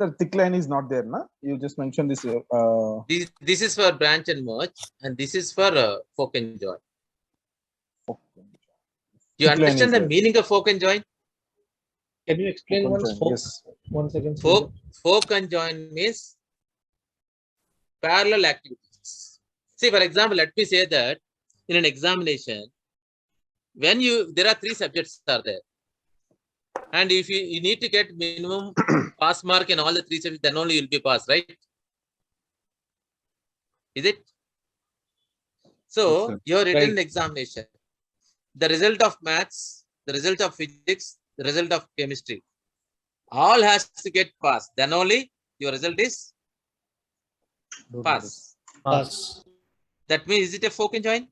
The thick line is not there, na? You just mentioned this. This is for branch and merge, and this is for fork and join. You Thick line understand is the there. meaning of fork and join? Can you explain Fork and once? join, Fork? yes. 1 second. Fork and join means parallel activities. See, for example, let me say that in an examination, when there are 3 subjects are there, and if you need to get minimum pass mark in all the 3 subjects, then only you'll be passed, right? Is it? So you have written an examination. The result of maths, the result of physics, the result of chemistry, all has to get passed. Then only your result is pass. Pass. That means, is it a fork and join?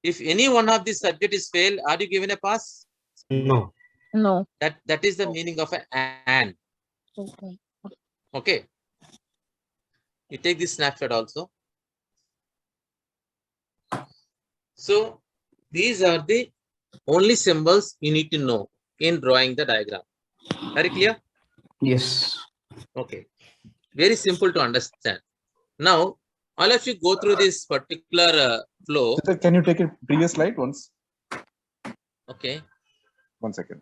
If any one of these subject is failed, are you given a pass? No. No. That is the meaning of an and. Okay. Okay. You take this snapshot also. So these are the only symbols you need to know in drawing the diagram. Very clear? Yes. Okay. Very simple to understand. Now, all of you go through this particular flow. Can you take a previous slide once? Okay. 1 second.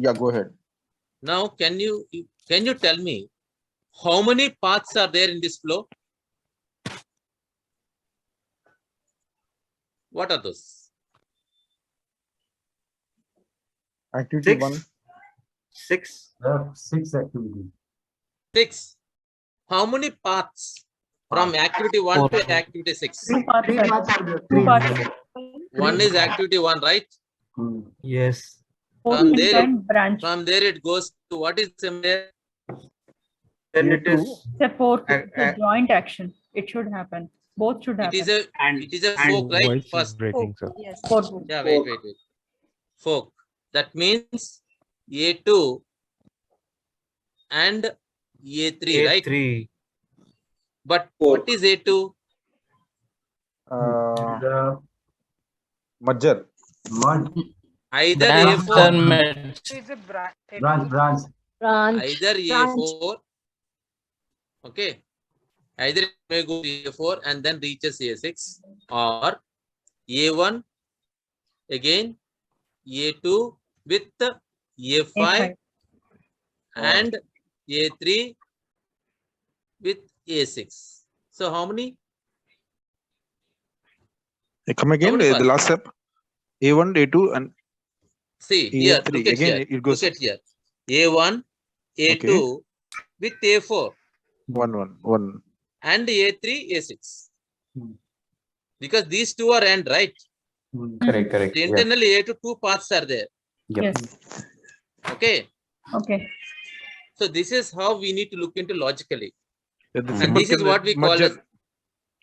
Yeah, go ahead. Now, can you tell me how many paths are there in this flow? What are those? Activity 6. 1. 6. 6 activities. 6. How many paths from activity 1 to activity 6? 2 parts. 3 parts are there. 2 parts. One is activity 1, right? Yes. Fork From and there, join branch. from there it goes to what is there? Then it is. It's a fork. It's a joint action. It should happen. Both should happen. It is a fork, right? Voice is First. breaking, sir. Yes. Fork. Yeah, wait. Fork. That means A2 and A3, right? A3. But what is A2? Merger. Either A4, It's a branch. Branch. either A4, okay, either it may go to A4 and then reaches A6, or A1 again A2 with A5 A5. and A3 with A6. So how many? Come again, How many the parts? last step. A1, A2, and See here, A3. look at Again, here. it goes Look at here. A1, A2 with A4 1. and A3, A6. Because these two are AND, right? Correct. So internally A2 2 paths are there. Yes. Okay. Okay. So this is how we need to look into logically. Yeah, the And symbol this is can what we call merger. as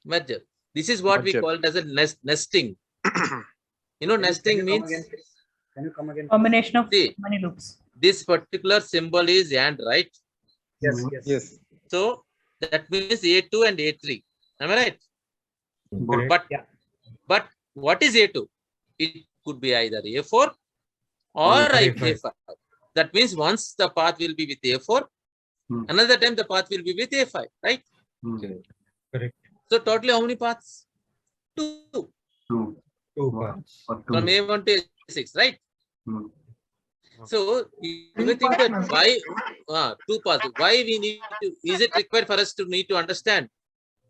merger. This is what we Merger. call it as a nesting. You know, nesting means Can you come again? Combination of See. many loops. this particular symbol is AND, right? Yes. So that means A2 and A3. Am I right? But what is A2? It could be either A4 or A5. That means once the path will be with A4, another time the path will be with A5, right? Correct. So totally how many paths? 2 2 parts. from A1 to A6, right? So you may think that why 2 paths? Why we need to? Is it required for us to need to understand?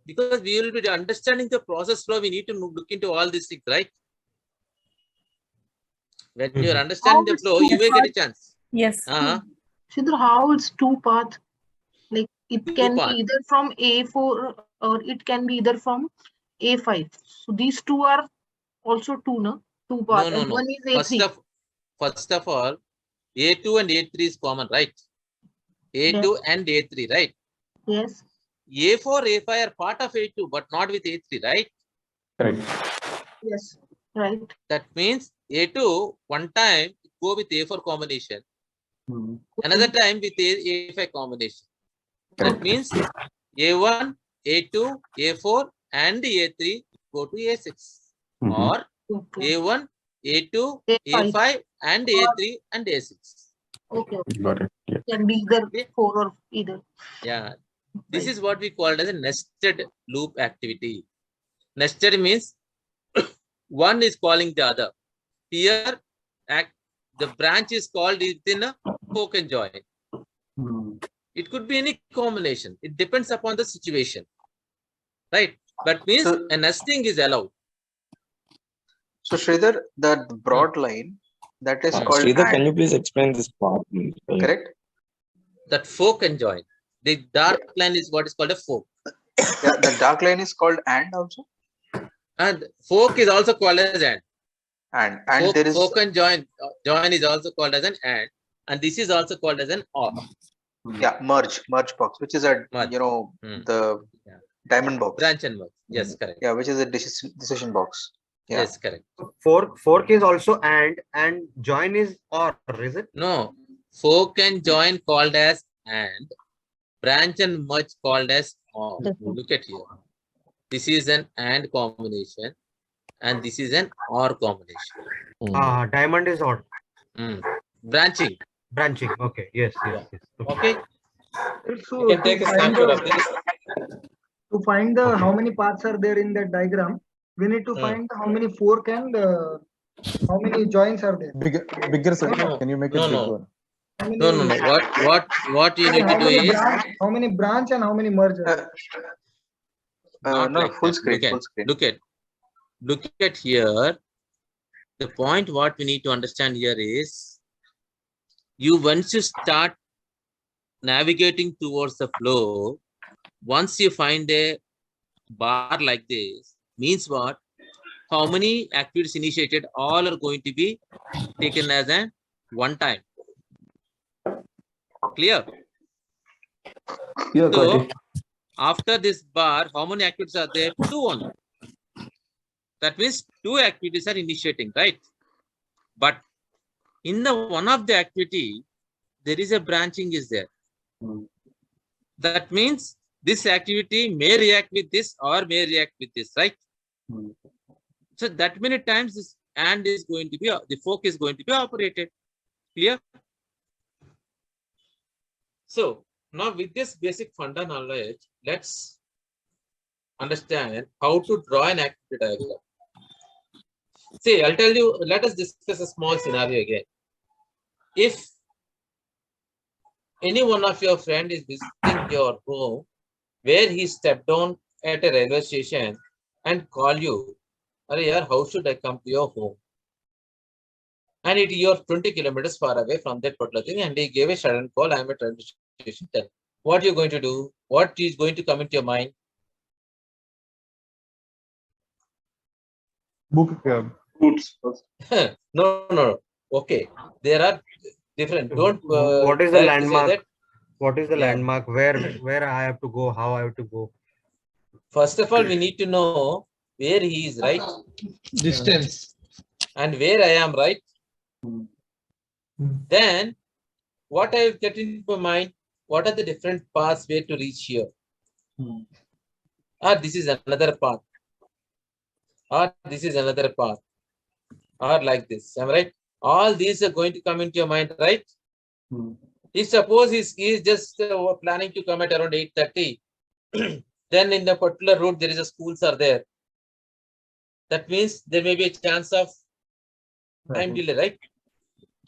Because we will be understanding the process flow. We need to look into all these things, right? When you are understanding the flow, you may get a chance. Yes. Shidra, how it's 2 path? Like it 2 can path. be either from A4 or it can be either from A5. So these two are also 2, no? 2 paths. No. And one is A3. First of all, A2 and A3 is common, right? A2 and A3, right? Yes. A4, A5 are part of A2, but not with A3, right? Correct. Yes. Right. That means A2 one time go with A4 combination, another time with A5 combination. That means A1, A2, A4 and A3 go to A6, or A1, A2, A5 and A3 and A6. Okay. Got it. Yeah. Can be either Okay. 4 or either. Yeah. This Right. is what we call as a nested loop activity. Nested means one is calling the other. Here, the branch is called within a fork and join. It could be any combination. It depends upon the situation. Right? But means So- a nesting is allowed. So Sridhar, the broad line that is called Sridhar, can and, you please explain this part? correct? That fork and join. The dark line is what is called a fork. Yeah, the dark line is called and also. And fork is also called as and. And there is Fork and join. Join is also called as an and this is also called as an or. merge box, which is a Merge. the Yeah. diamond box. Branch and merge. Yes, correct. Yeah, which is a decision box. Yeah. Yes, correct. Fork is also and join is or, is it? No, fork and join called as and, branch and merge called as or. Look at here. This is an and combination, and this is an or combination. Diamond is or. Branching. Branching. Okay. Yes. Okay. So You can take a snapshot of this. to find the how many paths are there in that diagram, we need to find how many fork and how many joins are there. Bigger sir. No, Can you make it no, big no. one? How many, No. What you need to do is how many branch and how many merge are there? not No, like full that. screen. Full screen. Look at here. The point what we need to understand here is once you start navigating towards the flow, once you find a bar like this, means what? How many activities initiated, all are going to be taken as a one time. Clear? Yeah, got So it. after this bar, how many activities are there? 2 only. That means 2 activities are initiating, right? But in the one of the activity, there is a branching is there. That means this activity may react with this or may react with this, right? So that many times this and is going to be, the fork is going to be operated. Clear? So now with this basic funda knowledge, let's understand how to draw an activity diagram. See, I'll tell you, let us discuss a small scenario again. If any one of your friend is visiting your home where he stepped down at a railway station and call you, "Arey, how should I come to your home?" And you're 20 kilometers far away from that particular thing, and he gave a sudden call, "I'm at railway station." Tell what you're going to do, what is going to come into your mind. Book cab. No. Okay, there are different. Don't. What is the directly say landmark? that. What is the Yeah. landmark? Where I have to go? How I have to go? First of all, we need to know where he is, right? Distance. And where I am, right? Then what I will get into my mind, what are the different paths where to reach here? This is another path. This is another path. Or like this. Am I right? All these are going to come into your mind, right? If suppose he is just planning to come at around 8:30, then in the particular route there is a schools are there. That means there may be a chance of time delay, right?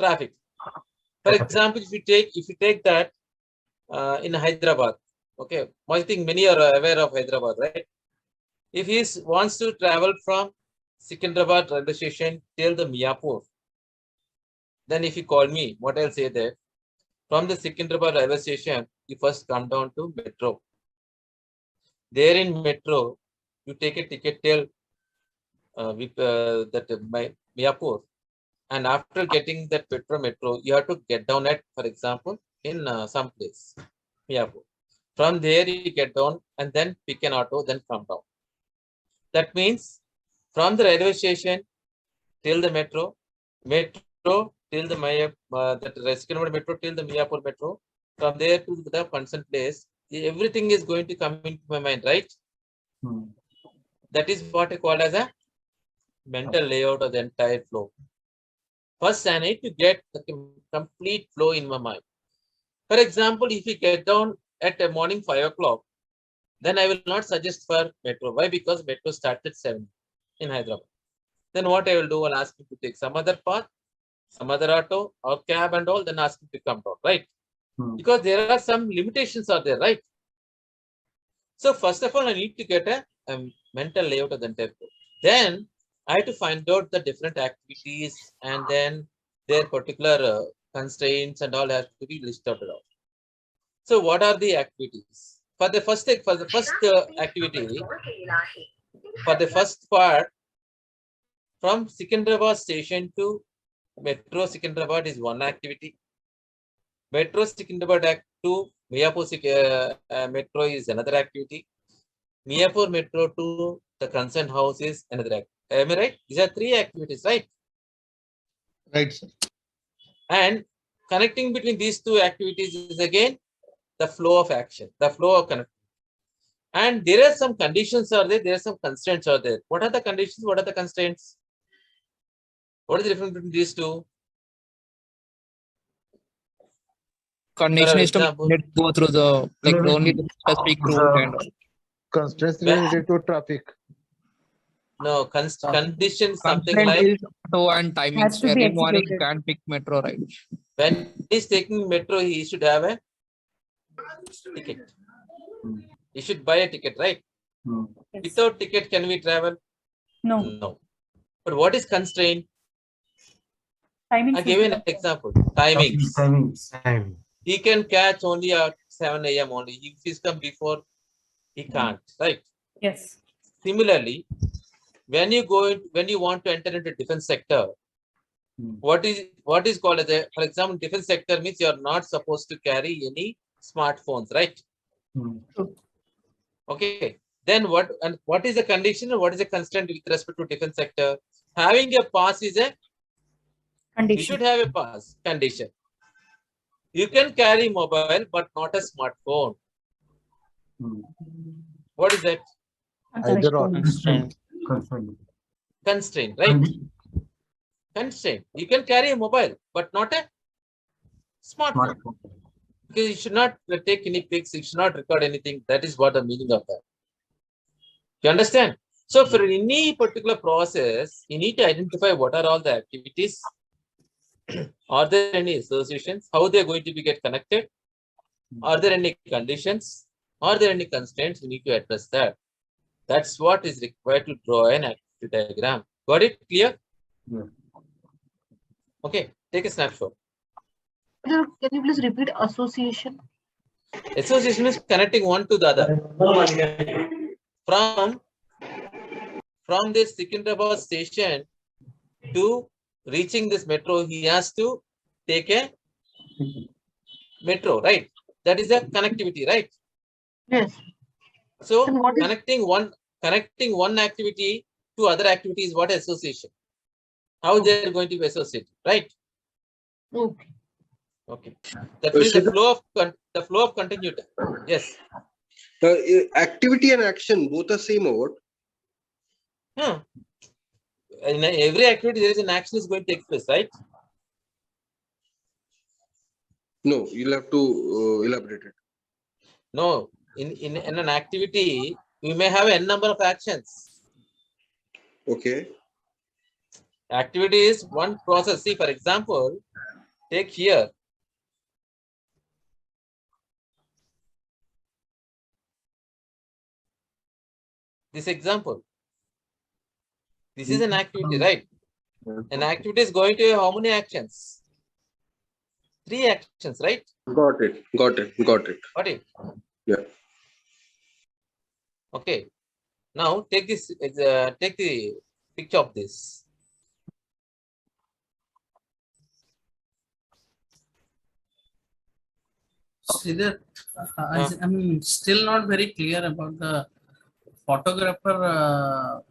Traffic. For example, if you take that in Hyderabad, okay, I think many are aware of Hyderabad, right? If he wants to travel from Secunderabad railway station till the Miapur, then if you call me, what I'll say there, from the Secunderabad railway station, you first come down to metro. There in metro, you take a ticket till Miapur, and after getting that metro, you have to get down at, for example, in some place, Miapur. From there, you get down and then pick an auto, then come down. That means from the railway station till the metro till the Secunderabad metro till the Miapur metro, from there to the concerned place, everything is going to come into my mind, right? That is what I call as a mental layout of the entire flow. First, I need to get the complete flow in my mind. For example, if you get down at a morning 5 o'clock, then I will not suggest for metro. Why? Because metro starts at 7 in Hyderabad. Then what I will do, I'll ask him to take some other path, some other auto or cab and all, then ask him to come down, right? Because there are some limitations are there, right? So first of all, I need to get a mental layout of the entire code. Then I have to find out the different activities and then their particular constraints and all have to be listed out. So what are the activities? For the first activity, for the first part, from Secunderabad station to Metro Secunderabad is one activity. Metro Secunderabad to Miapur Metro is another activity. Miapur Metro to the concerned house is another activity. Am I right? These are 3 activities, right? Right, sir. And connecting between these 2 activities is again the flow of action, the flow of connect. And there are some conditions are there are some constraints are there. What are the conditions? What are the constraints? What is the difference between these 2? Condition is to example, let go through the like only the specific route and all. Constraints Well- related to traffic. no, condition something Constraint like is auto and timings. Has to be Early morning executed. can't pick metro, right? when he's taking metro, he should have a ticket. He should buy a ticket, right? Yes. Without ticket, can we travel? No. No. But what is constraint? Timing. I give you an example. Timings. Time. He can catch only at 7 a.m. only. If he's come before, he can't, right? Yes. Similarly, when you want to enter into defense sector, what is called as for example, defense sector means you are not supposed to carry any smartphones, right? Okay. Then what is the condition and what is the constraint with respect to defense sector? Having a pass is you Condition. should have a pass condition. You can carry mobile but not a smartphone. What is that? Either or. Constraint, right? Constraint. You can carry a mobile but not a smartphone. Because you should not take any pics, you should not record anything. That is what the meaning of that. You understand? So for any particular process, you need to identify what are all the activities. Are there any associations? How they are going to be get connected? Are there any conditions? Are there any constraints? We need to address that. That's what is required to draw an activity diagram. Got it clear? Yeah. Okay, take a snapshot. Can you please repeat association? Association is connecting one to the other. From this Secunderabad station to reaching this metro, he has to take a metro, right? That is a connectivity, right? Yes. So Then what is- connecting one activity to other activities, what association? How they are going to be associated, right? Okay. Okay. That means the flow of continuity. Yes. Activity and action both are same or what? In every activity, there is an action is going to take place, right? No, you'll have to elaborate it. No. In an activity, we may have n number of actions. Okay. Activity is one process. See, for example, take here. This example. This is an activity, right? An activity is going to have how many actions? 3 actions, right? Got it. Got it? Yeah. Okay. Now take this. Take the picture of this. Sridhar, I'm still not very clear about the photographer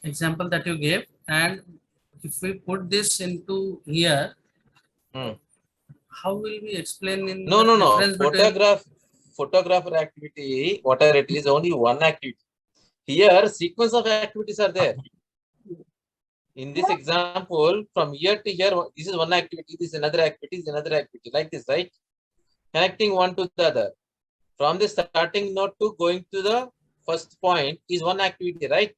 example that you gave, and if we put this into here, how will we explain in No. difference between Photographer activity, whatever it is, only one activity. Here, sequence of activities are there. In this example, from here to here, this is one activity, this is another activity, this is another activity, like this, right? Connecting one to the other. From the starting node to going to the first point is one activity, right?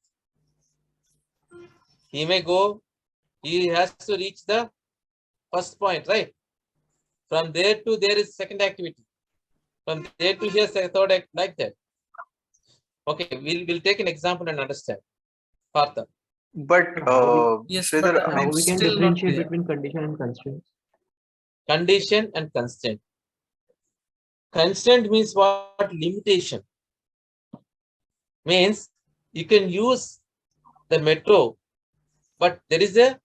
He may go, he has to reach the first point, right? From there to there is second activity. From there to here, third act, like that. Okay, we'll take an example and understand. Partha. But Yes, Sridhar, but I mean, it's still not clear. condition and constraint? Condition and constraint. Constraint means what? Limitation. Means you can use the metro, but there is a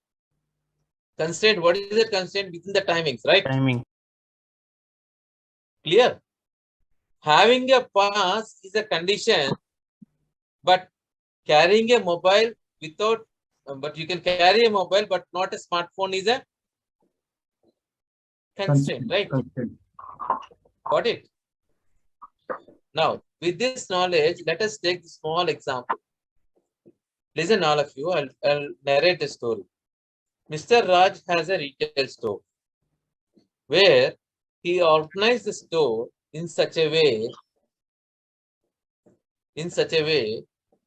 constraint. What is the constraint? Within the timings, right? Timing. Clear? Having a pass is a condition, but carrying a mobile without, but you can carry a mobile but not a smartphone is a constraint, right? Got it? Now, with this knowledge, let us take a small example. Listen, all of you, I'll narrate the story. Mr. Raj has a retail store where he organized the store in such a way,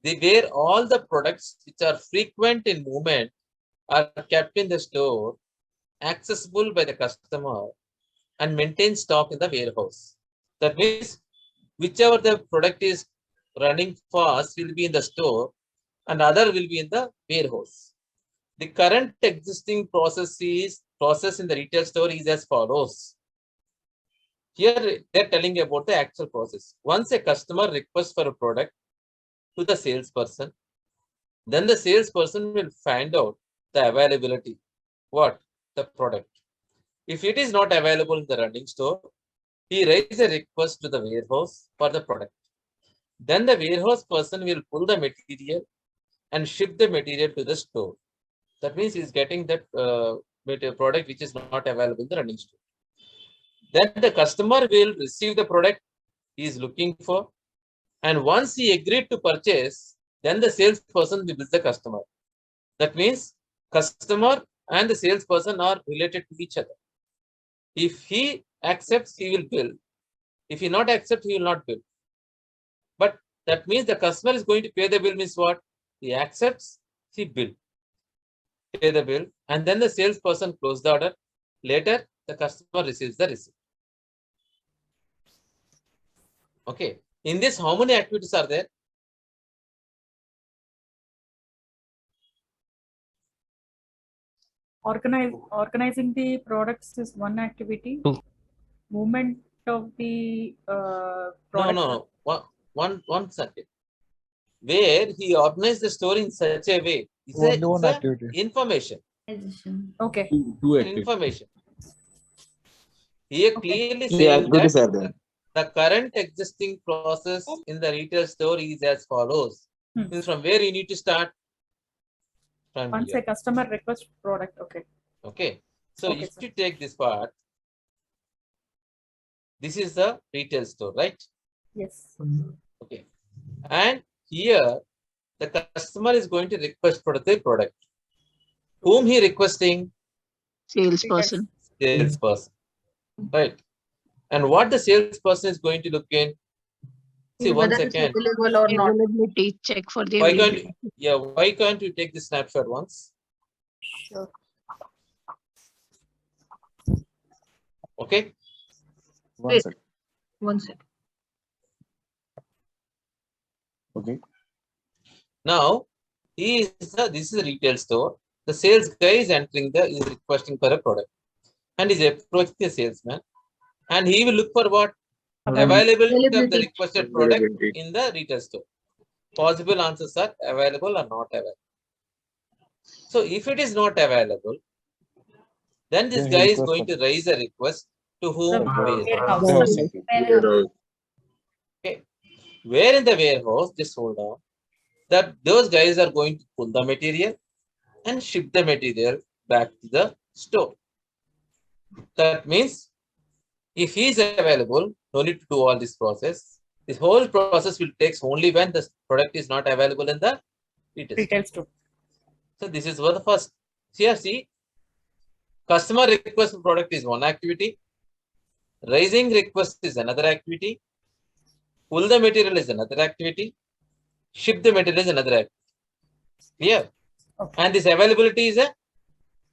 where all the products which are frequent in movement are kept in the store, accessible by the customer, and maintain stock in the warehouse. That means whichever the product is running fast will be in the store and other will be in the warehouse. The current existing process in the retail store is as follows. Here they're telling about the actual process. Once a customer requests for a product to the salesperson, then the salesperson will find out the availability. What? The product. If it is not available in the running store, he raises a request to the warehouse for the product. Then the warehouse person will pull the material and ship the material to the store. That means he's getting that product which is not available in the running store. Then the customer will receive the product he is looking for. And once he agreed to purchase, then the salesperson will bill the customer. That means customer and the salesperson are related to each other. If he accepts, he will bill. If he not accept, he will not bill. But that means the customer is going to pay the bill means what? He accepts, he bill. Pay the bill, and then the salesperson close the order. Later, the customer receives the receipt. Okay. In this, how many activities are there? Organizing the products is one activity. Two. Movement of the product. No. One second. Where he organized the store in such a way. It's One a activity. information. Okay. Information. Here clearly Yeah, saying activities that are there. the current existing process in the retail store is as follows. Means from where you need to start? From Once here. a customer requests product. Okay. Okay. So Okay, if sir. you take this part, this is the retail store, right? Yes. Okay. And here the customer is going to request for the product. Whom he requesting? Salesperson. Salesperson. Right. And what the salesperson is going to look in? See, one Whether it's second. available or not. Availability, check for the Why can't you take the snapshot once? Sure. Okay. One second. One second. Okay. Now, this is a retail store. The sales guy is is requesting for a product and is approaching the salesman, and he will look for what? Availability of the requested product in the retail store. Possible answers are available or not available. So if it is not available, then this guy is going to raise a request to whom? Warehouse. Okay. Where in the warehouse? Just hold on. That those guys are going to pull the material and ship the material back to the store. That means if he is available, no need to do all this process. This whole process will take only when the product is not available in the retail store. Retail store. So this is what the first. Here, see, customer request for product is one activity. Raising request is another activity. Pull the material is another activity. Ship the material is another activity. Clear? Okay. And this availability is a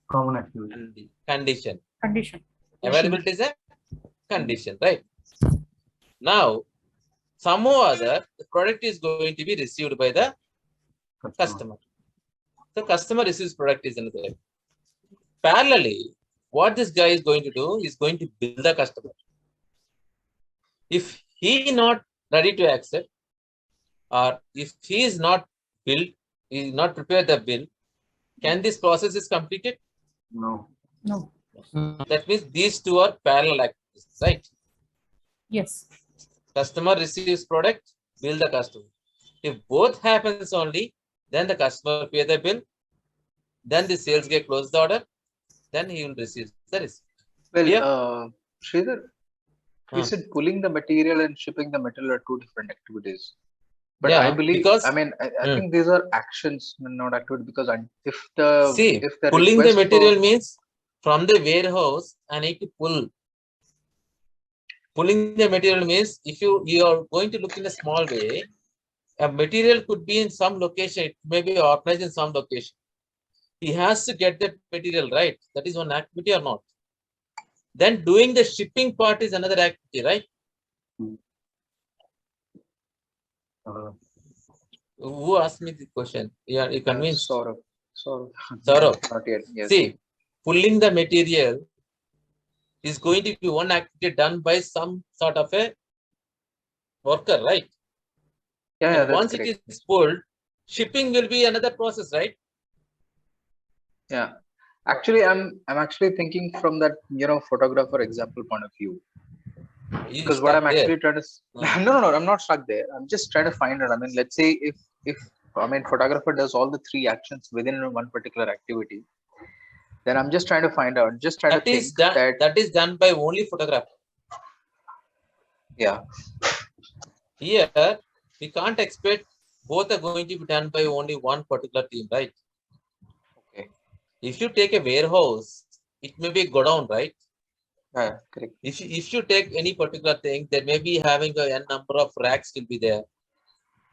Common activity. condition. Condition. Availability is a condition, right? Now, somehow or other, the product is going to be received by the customer. So customer receives product is another. Parallelly, what this guy is going to do is going to bill the customer. If he not ready to accept, or if he is not billed, he is not prepared the bill, can this process is completed? No. No. That means these two are parallel activities, right? Yes. Customer receives product, bill the customer. If both happens only, then the customer pay the bill, then the sales guy close the order, then he will receive the receipt. Well, Clear? Sridhar, you Huh. said pulling the material and shipping the material are two different activities. But Yeah, I believe, because I mean, I think these are actions, not activity. Because if the see, if the pulling the request material for, means from the warehouse, I need to pull. Pulling the material means if you are going to look in a small way, a material could be in some location, it may be organized in some location. He has to get that material, right? That is one activity or not. Then doing the shipping part is another activity, right? Who asked me the question? Yeah, you convinced. Saurabh. Saurabh. Not yet. Yes. See, pulling the material is going to be one activity done by some sort of a worker, right? Yeah, And that's once correct. it is pulled, shipping will be another process, right? Yeah. Actually, I'm actually thinking from that, photographer example point of view. You Because what I'm stuck there. actually trying to no, I'm not stuck there. I'm just trying to find out. I mean, let's say if photographer does all the three actions within one particular activity, then I'm just trying to find out. Just try to That is think done. that That is done by only photographer. yeah. Here we can't expect both are going to be done by only one particular team, right? Okay. If you take a warehouse, it may be go down, right? Yeah, correct. If you take any particular thing, there may be having a n number of racks will be there.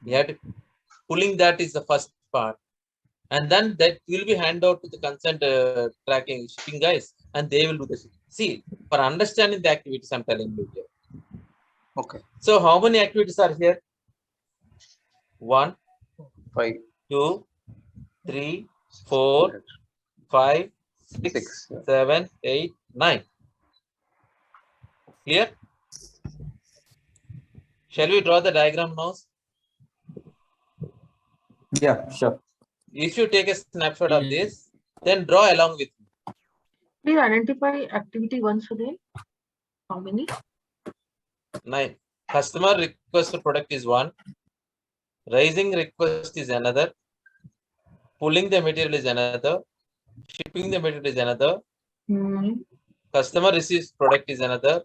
You have to pulling that is the first part, and then that will be handed out to the concerned tracking shipping guys, and they will do the shipping. See, for understanding the activities, I'm telling you here. Okay. So how many activities are here? 1, 5, 2, 3, 4, 5, 6, 6. Yeah. 7, 8, 9. Clear? Shall we draw the diagram now? Yeah, sure. If you take a snapshot of this, then draw along with me. Please identify activity once again. How many? 9. Customer request for product is 1. Raising request is another. Pulling the material is another. Shipping the material is another. Customer receives product is another.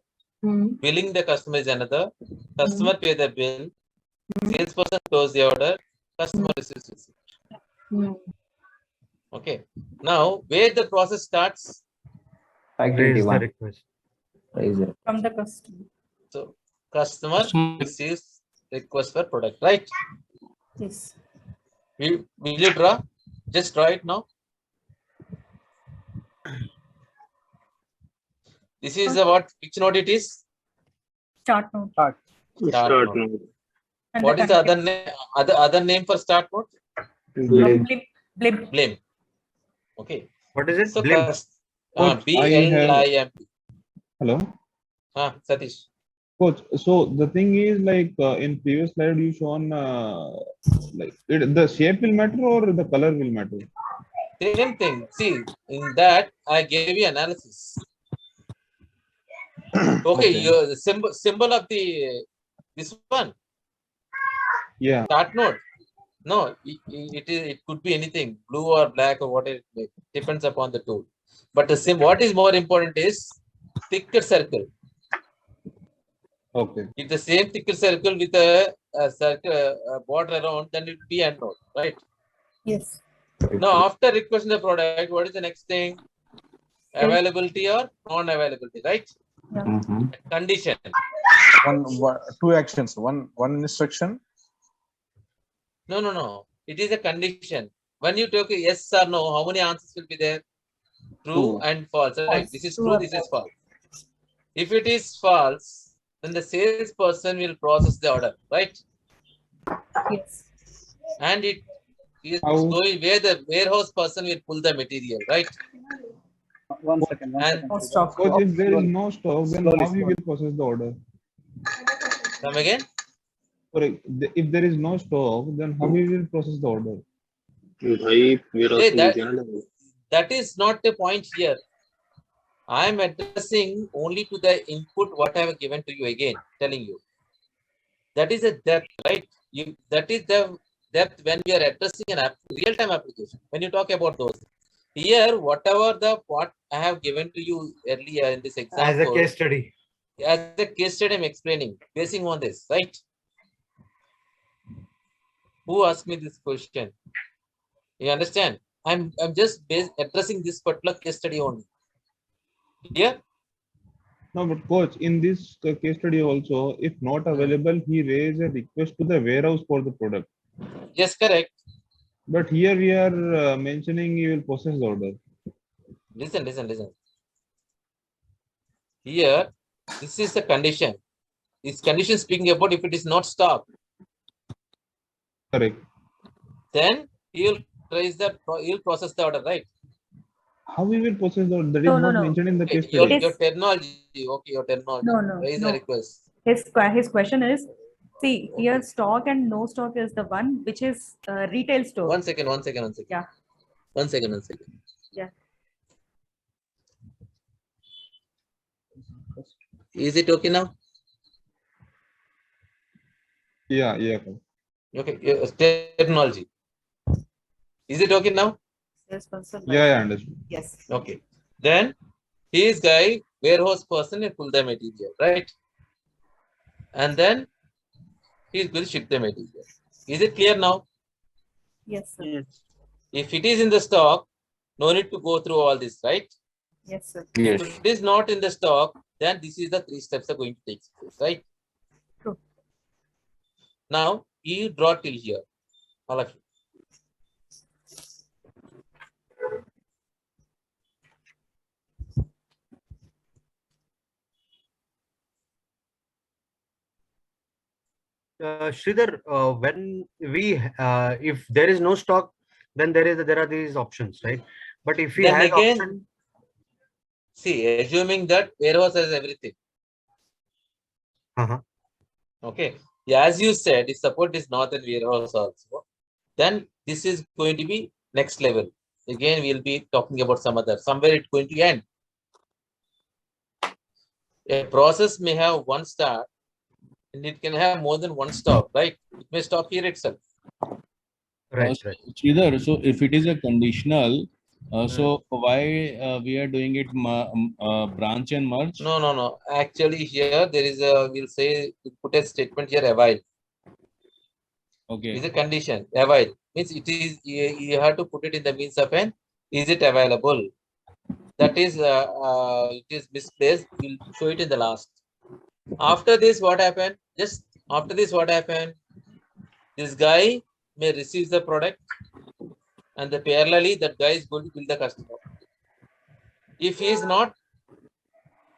Billing the customer is another. Customer pay the bill. Salesperson close the order. Customer receives receipt. Okay. Now, where the process starts? Raise the request. From the customer. So, customer receives request for product, right? Yes. Will you draw? Just draw it now. This is which node it is? Start node. Start node. And What is the other name? Other name for start node? Blimp. Blimp. Okay. What is it? So, Blimp. BLIMP. Hello, Satish. coach. So the thing is, like in previous slide, you shown like the shape will matter or the color will matter. Same thing. See, in that I gave you analysis. Okay, the symbol of the this one. Yeah. Start node. No, it could be anything, blue or black or whatever. It depends upon the tool. But the what is more important is thicker circle. Okay. If the same thicker circle with a circle border around, then it will be a node, right? Yes. Now, after requesting the product, what is the next thing? Availability or non-availability, right? Condition. Two actions. One instruction. No. It is a condition. When you take a yes or no, how many answers will be there? True and false. Right? This is true, this is false. If it is false, then the salesperson will process the order, right? Yes. And it is How? going where the warehouse person will pull the material, right? One second. And No stock. Because if there is no stock, then Slowly, how we will process the order? come again. If there is no stock, then how we will process the order? That is not the point here. I am addressing only to the input what I have given to you again, telling you. That is a depth, right? That is the depth when we are addressing an real-time application. When you talk about those. Here, whatever the what I have given to you earlier in this example. As a case study. As a case study, I'm explaining, basing on this, right? Who asked me this question? You understand? I'm just addressing this particular case study only. Yeah. No, but coach, in this case study also, if not available, he raised a request to the warehouse for the product. Yes, correct. But here we are mentioning he will process the order. Listen. Here, this is the condition. This condition speaking about if it is not stock. Correct. Then he'll process the order, right? How we will process the order? That is No. not mentioned in the case Your study. terminology. Okay, your terminology. No. Raise a request. His question is, see, here stock and no stock is the one which is retail store. One second. Yeah. One second. Yeah. Is it okay now? Yeah. Okay. Terminology. Is it okay now? Yeah, I understand. Yes. Okay. Then his guy, warehouse person, will pull the material, right? And then he will ship the material. Is it clear now? Yes, sir. If it is in the stock, no need to go through all this, right? Yes, sir. If it is not in the stock, then this is the 3 steps are going to take place, right? True. Now you draw till here, all of you. Sridhar, when we if there is no stock, then there are these options, right? But if we Then have again, option, see, assuming that warehouse has everything. Okay. Yeah, as you said, if support is not in warehouse also, then this is going to be next level. Again, we'll be talking about somewhere it's going to end. A process may have one start and it can have more than one stop, right? It may stop here itself. right. Sridhar, so if it is a conditional, so why we are doing it branch and merge? No. Actually, here there is a, we'll say, put a statement here, avail. Okay. Is a condition, avail. Means it is, you have to put it in the means of an, is it available? That is, it is misplaced. We'll show it in the last. After this, what happened? Just after this, what happened? This guy may receive the product and the parallelly that guy is going to bill the customer. If he is not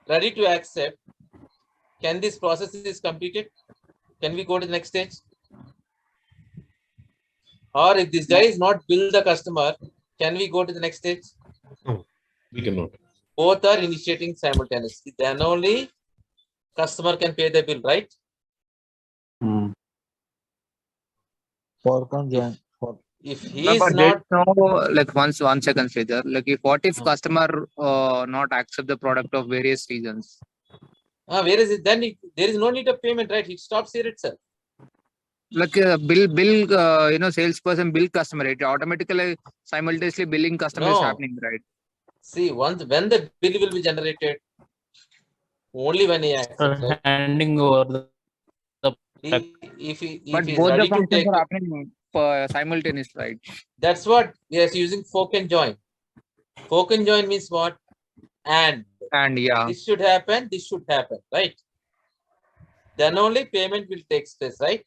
ready to accept, can this process is completed? Can we go to the next stage? Or if this guy is not bill the customer, can we go to the next stage? No. We cannot. Both are initiating simultaneously. Then only customer can pay the bill, right? For conjoint. For If he No, is but there's not, no like one second, Sridhar. Like if what if customer not accept the product of various reasons? where is it? Then there is no need of payment, right? It stops here itself. Like bill salesperson bill customer, it automatically simultaneously billing customer is No. happening, right? See, when the bill will be generated, only when he accepts, right? Handing over the If he But is both the ready to functions take are it, happening simultaneous, right? That's what we are using fork and join. Fork and join means what? And Yeah, this should happen, right? Then only payment will take place, right?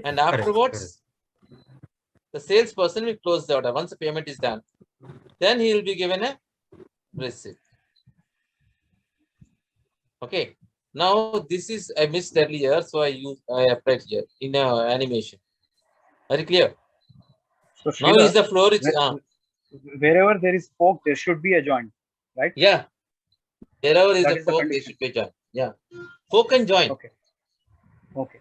And afterwards, the salesperson will close the order. Once the payment is done, then he will be given a receipt. Okay. Now this is I missed earlier, so I applied here in animation. Very clear. So Now is the floor is wherever there is fork, there should be a joint, right? Yeah. Wherever is That the is the fork, there condition. should be a join. Yeah. Fork and join. Okay. Okay.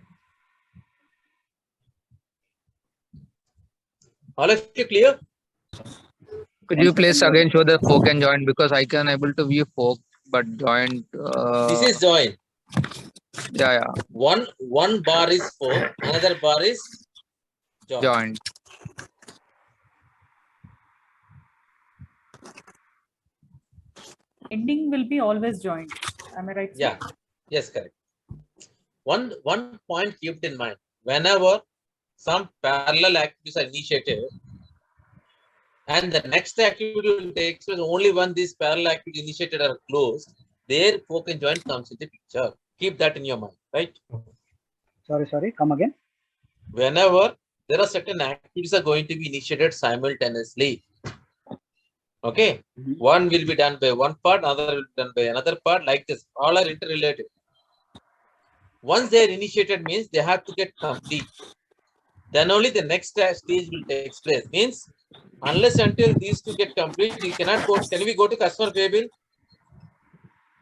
All of you clear? could you please again show the fork and joint, because I can able to view fork but joint. This is join. Yeah. One bar is fork, another bar is join. Joint. Ending will be always joined. Am I right? Sir? Yeah. Yes, correct. One point kept in mind. Whenever some parallel activities are initiated, and the next activity will take place only when these parallel activities initiated are closed, their fork and joint comes into the picture. Keep that in your mind, right? Sorry, come again. Whenever there are certain activities are going to be initiated simultaneously. Okay, one will be done by one part, another will be done by another part, like this. All are interrelated. Once they are initiated means they have to get complete. Then only the next stage will take place. Means unless until these two get complete, you cannot go. Can we go to customer payable?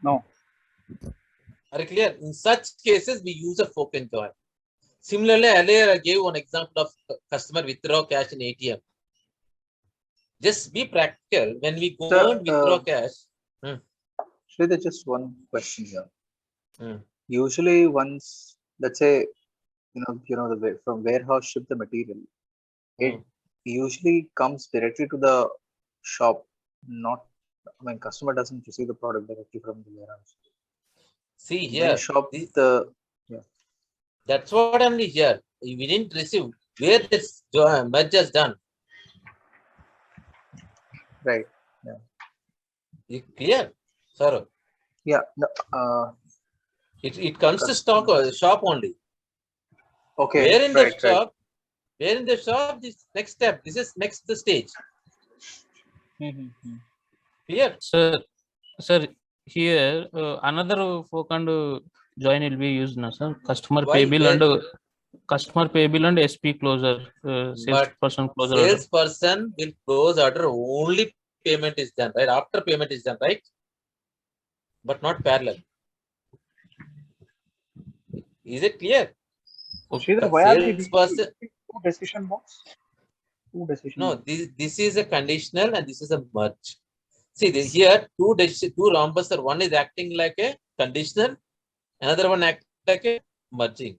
No. Are you clear? In such cases, we use a fork and join. Similarly, earlier I gave one example of customer withdraw cash in ATM. Just be practical when we go and withdraw cash. Shreya, just one question here. Usually, once let's say from warehouse ship the material, it usually comes directly to the shop. Not, I mean, customer doesn't receive the product directly from the warehouse. See here, shop that's what only here. We didn't receive where this merge is done. Right. Yeah. You clear, sir? Yeah. No, it comes to stock or shop only. Okay. Where in the shop? Where in the shop? This next step. This is next stage. Clear? Sir, here another fork and join will be used now, sir. Customer payable and SP closer. Salesperson closer. Salesperson will close order only payment is done, right? After payment is done, right? But not parallel. Is it clear? Okay. Why are two decision box? No, this is a conditional and this is a merge. See, here two rhombus are, one is acting like a conditional, another one acting like a merging.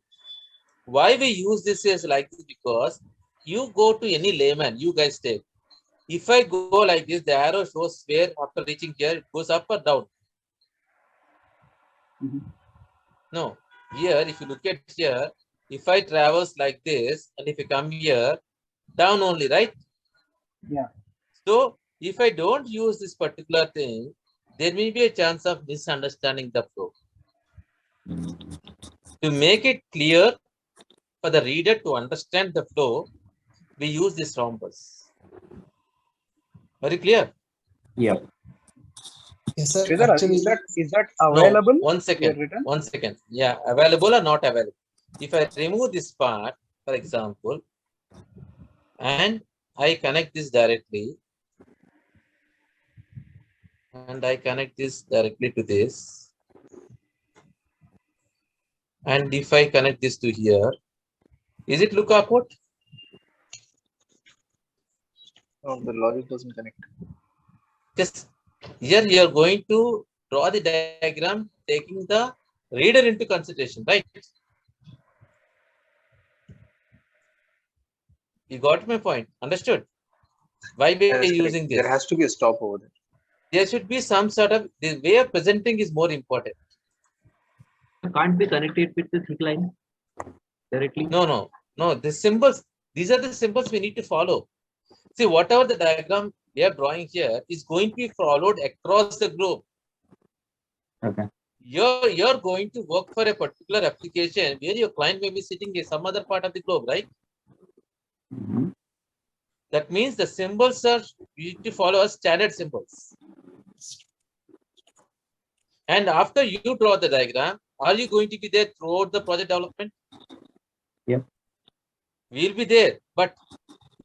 Why we use this is like this? Because you go to any layman, you guys take. If I go like this, the arrow shows where after reaching here, it goes up or down. No, here, if you look at here, if I traverse like this, and if you come here, down only, right? Yeah. So, if I don't use this particular thing, there may be a chance of misunderstanding the flow. To make it clear for the reader to understand the flow, we use this rhombus. Very clear? Yeah. Yes, sir. Actually, is that available? No, one second. Yeah, available or not available. If I remove this part, for example, and I connect this directly, and I connect this directly to this, and if I connect this to here, is it look awkward? No, the logic doesn't connect. Just here you are going to draw the diagram taking the reader into consideration, right? You got my point. Understood? Why we are using this? There has to be a stop over there. There should be some sort of, the way of presenting is more important. Can't be connected with the thick line directly? No. No, the symbols, these are the symbols we need to follow. See, whatever the diagram we are drawing here is going to be followed across the globe. Okay. You're going to work for a particular application where your client may be sitting in some other part of the globe, right? Mhm. That means the symbols are, you need to follow a standard symbols. And after you draw the diagram, are you going to be there throughout the project development? Yep. We'll be there. But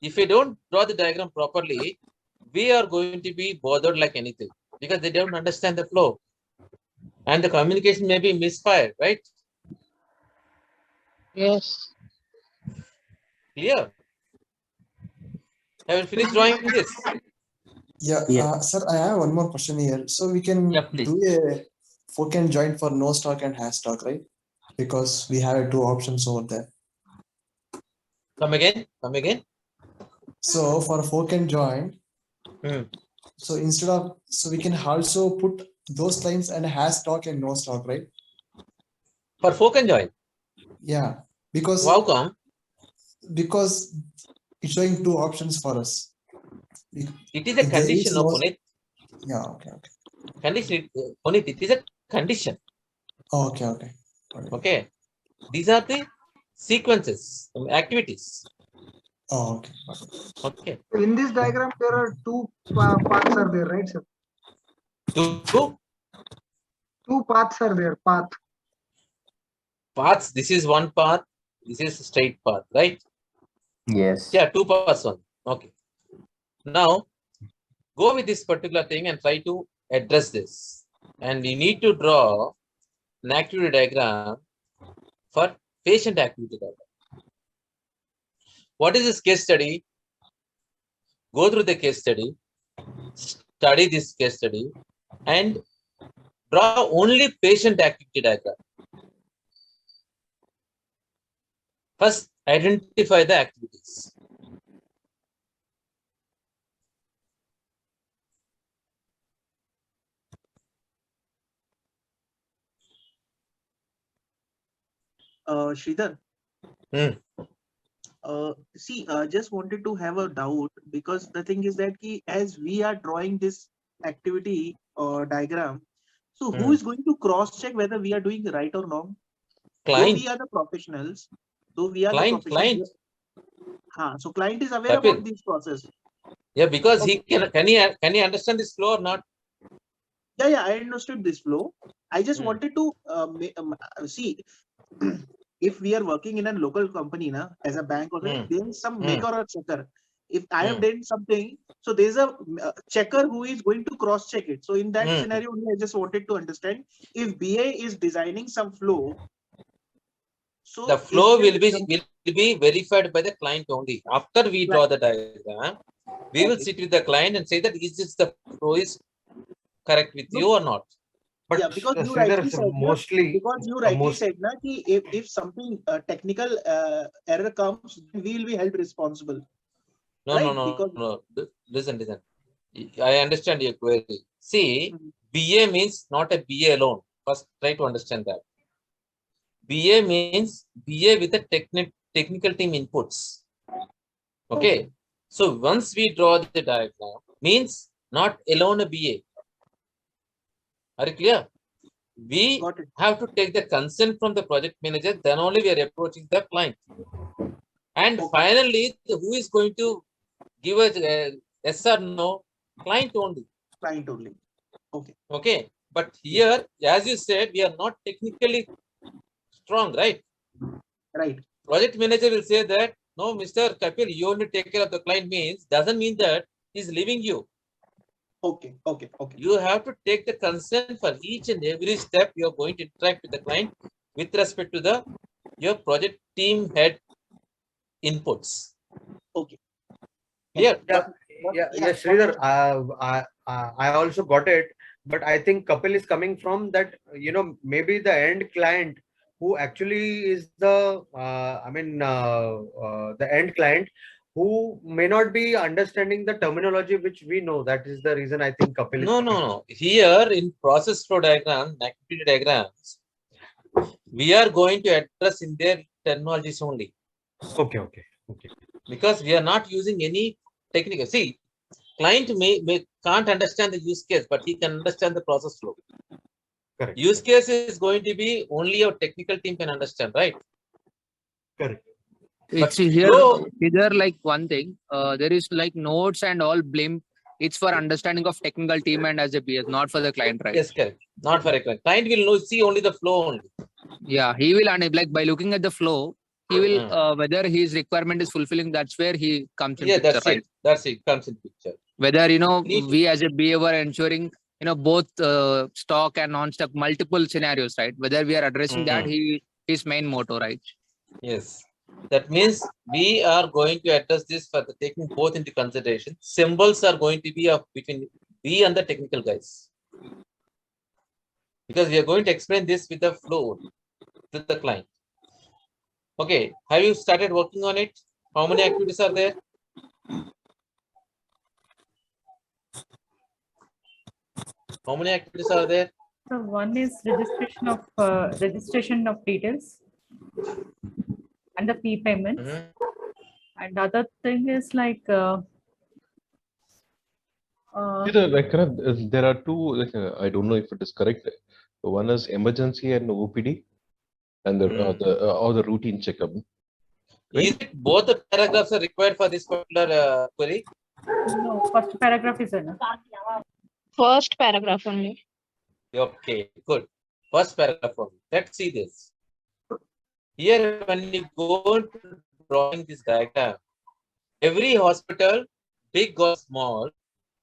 if you don't draw the diagram properly, we are going to be bothered like anything because they don't understand the flow. And the communication may be misfired, right? Yes. Clear? Have you finished drawing this? Yeah, sir, I have one more question here. So we can please. do a fork and join for no stock and hash stock, right? Because we have two options over there. Come again. Come again. So for fork and join, so instead of, so we can also put those lines and hash stock and no stock, right? For fork and join. Yeah, because how come? Because it's showing two options for us. It is a If there condition, is no, no- Puneet. Yeah, okay, okay. Condition, Puneet, it is a condition. Okay, okay. Okay. These are the sequences, activities. Oh, okay. Okay. So in this diagram, there are two paths are there, right, sir? Two paths are there. paths. This is one path. This is a straight path, right? Yes. Yeah, two paths one. Okay. Now, go with this particular thing and try to address this. And we need to draw an activity diagram for patient activity diagram. What is this case study? Go through the case study, study this case study, and draw only patient activity diagram. First, identify the activities. Sridhar. See, just wanted to have a doubt because the thing is that as we are drawing this activity diagram, so who is going to cross check whether we are doing right or wrong? Client. Though we are the professionals, Client. So client is aware Kapil. about this process. Yeah, because he can he understand this flow or not? Yeah, I understood this flow. I just wanted to see if we are working in a local company as a bank or there is some maker or checker. If I have done something, so there's a checker who is going to cross check it. So in that scenario, I just wanted to understand if BA is designing some flow. So the flow will be verified by the client only. After we draw the diagram, we will sit with the client and say that is this the flow is correct with you or not. But yeah, because you Sridhar, rightly said, mostly said if something technical error comes, then we will be held responsible. No, right? no. Listen. I understand your query. See, BA means not a BA alone. First, try to understand that. BA means BA with a technical team inputs. Okay. So once we draw the diagram, means not alone a BA. Are you clear? We have to take the consent from the project manager, then only we are approaching the client. And finally, who is going to give a yes or no? Client only. Client only. Okay. Okay. But here, as you said, we are not technically strong, right? Right. Project manager will say that, no, Mr. Kapil, you only take care of the client means, doesn't mean that he's leaving you. Okay. You have to take the consent for each and every step you are going to interact with the client with respect to your project team head inputs. Okay. Yeah. Sridhar, I also got it, but I think Kapil is coming from that, maybe the end client who actually is the, the end client who may not be understanding the terminology which we know. That is the reason I think Kapil is No. Here in process flow diagram, activity diagrams, we are going to address in their terminologies only. Okay. Because we are not using any technical. See, client may can't understand the use case, but he can understand the process flow. Correct. Use case is going to be only your technical team can understand, right? Correct. It's here like one thing. There is like notes and all blame. It's for understanding of technical team and as a PS, not for the client, right? Yes, correct. Not for a client. Client will know, see only the flow only. Yeah, he will like by looking at the flow, he will whether his requirement is fulfilling. That's where he comes in picture, that's right? it. That's it. Comes in picture. Whether we as a BA were ensuring both stock and non-stock multiple scenarios, right? Whether we are addressing that, his main motto, right? Yes. That means we are going to address this for the taking both into consideration. Symbols are going to be of between we and the technical guys. Because we are going to explain this with the flow with the client. Okay. Have you started working on it? How many activities are there? How many activities are there? So one is registration of details and the fee payments. And the other thing is like there are two. I don't know if it is correct. One is emergency and OPD, and the routine checkup. Right? Is it both the paragraphs are required for this particular query? No, first paragraph is enough. First paragraph only. Okay, good. First paragraph only. Let's see this. Here, when you go to drawing this diagram, every hospital, big or small,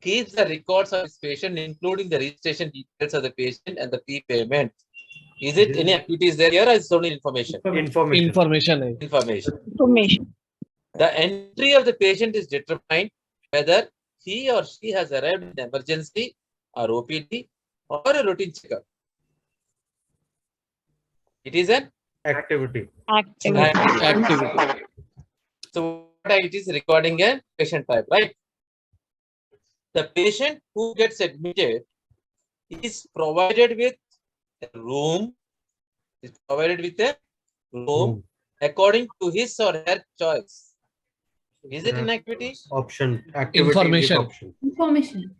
keeps the records of his patient, including the registration details of the patient and the fee payment. Is it any activities there? Here is only information. Information. The entry of the patient is determined whether he or she has arrived in emergency or OPD or a routine checkup. It is an activity. So it is recording a patient type, right? The patient who gets admitted is provided with a room. According to his or her choice. Is it an activity? Option. Activity. Information.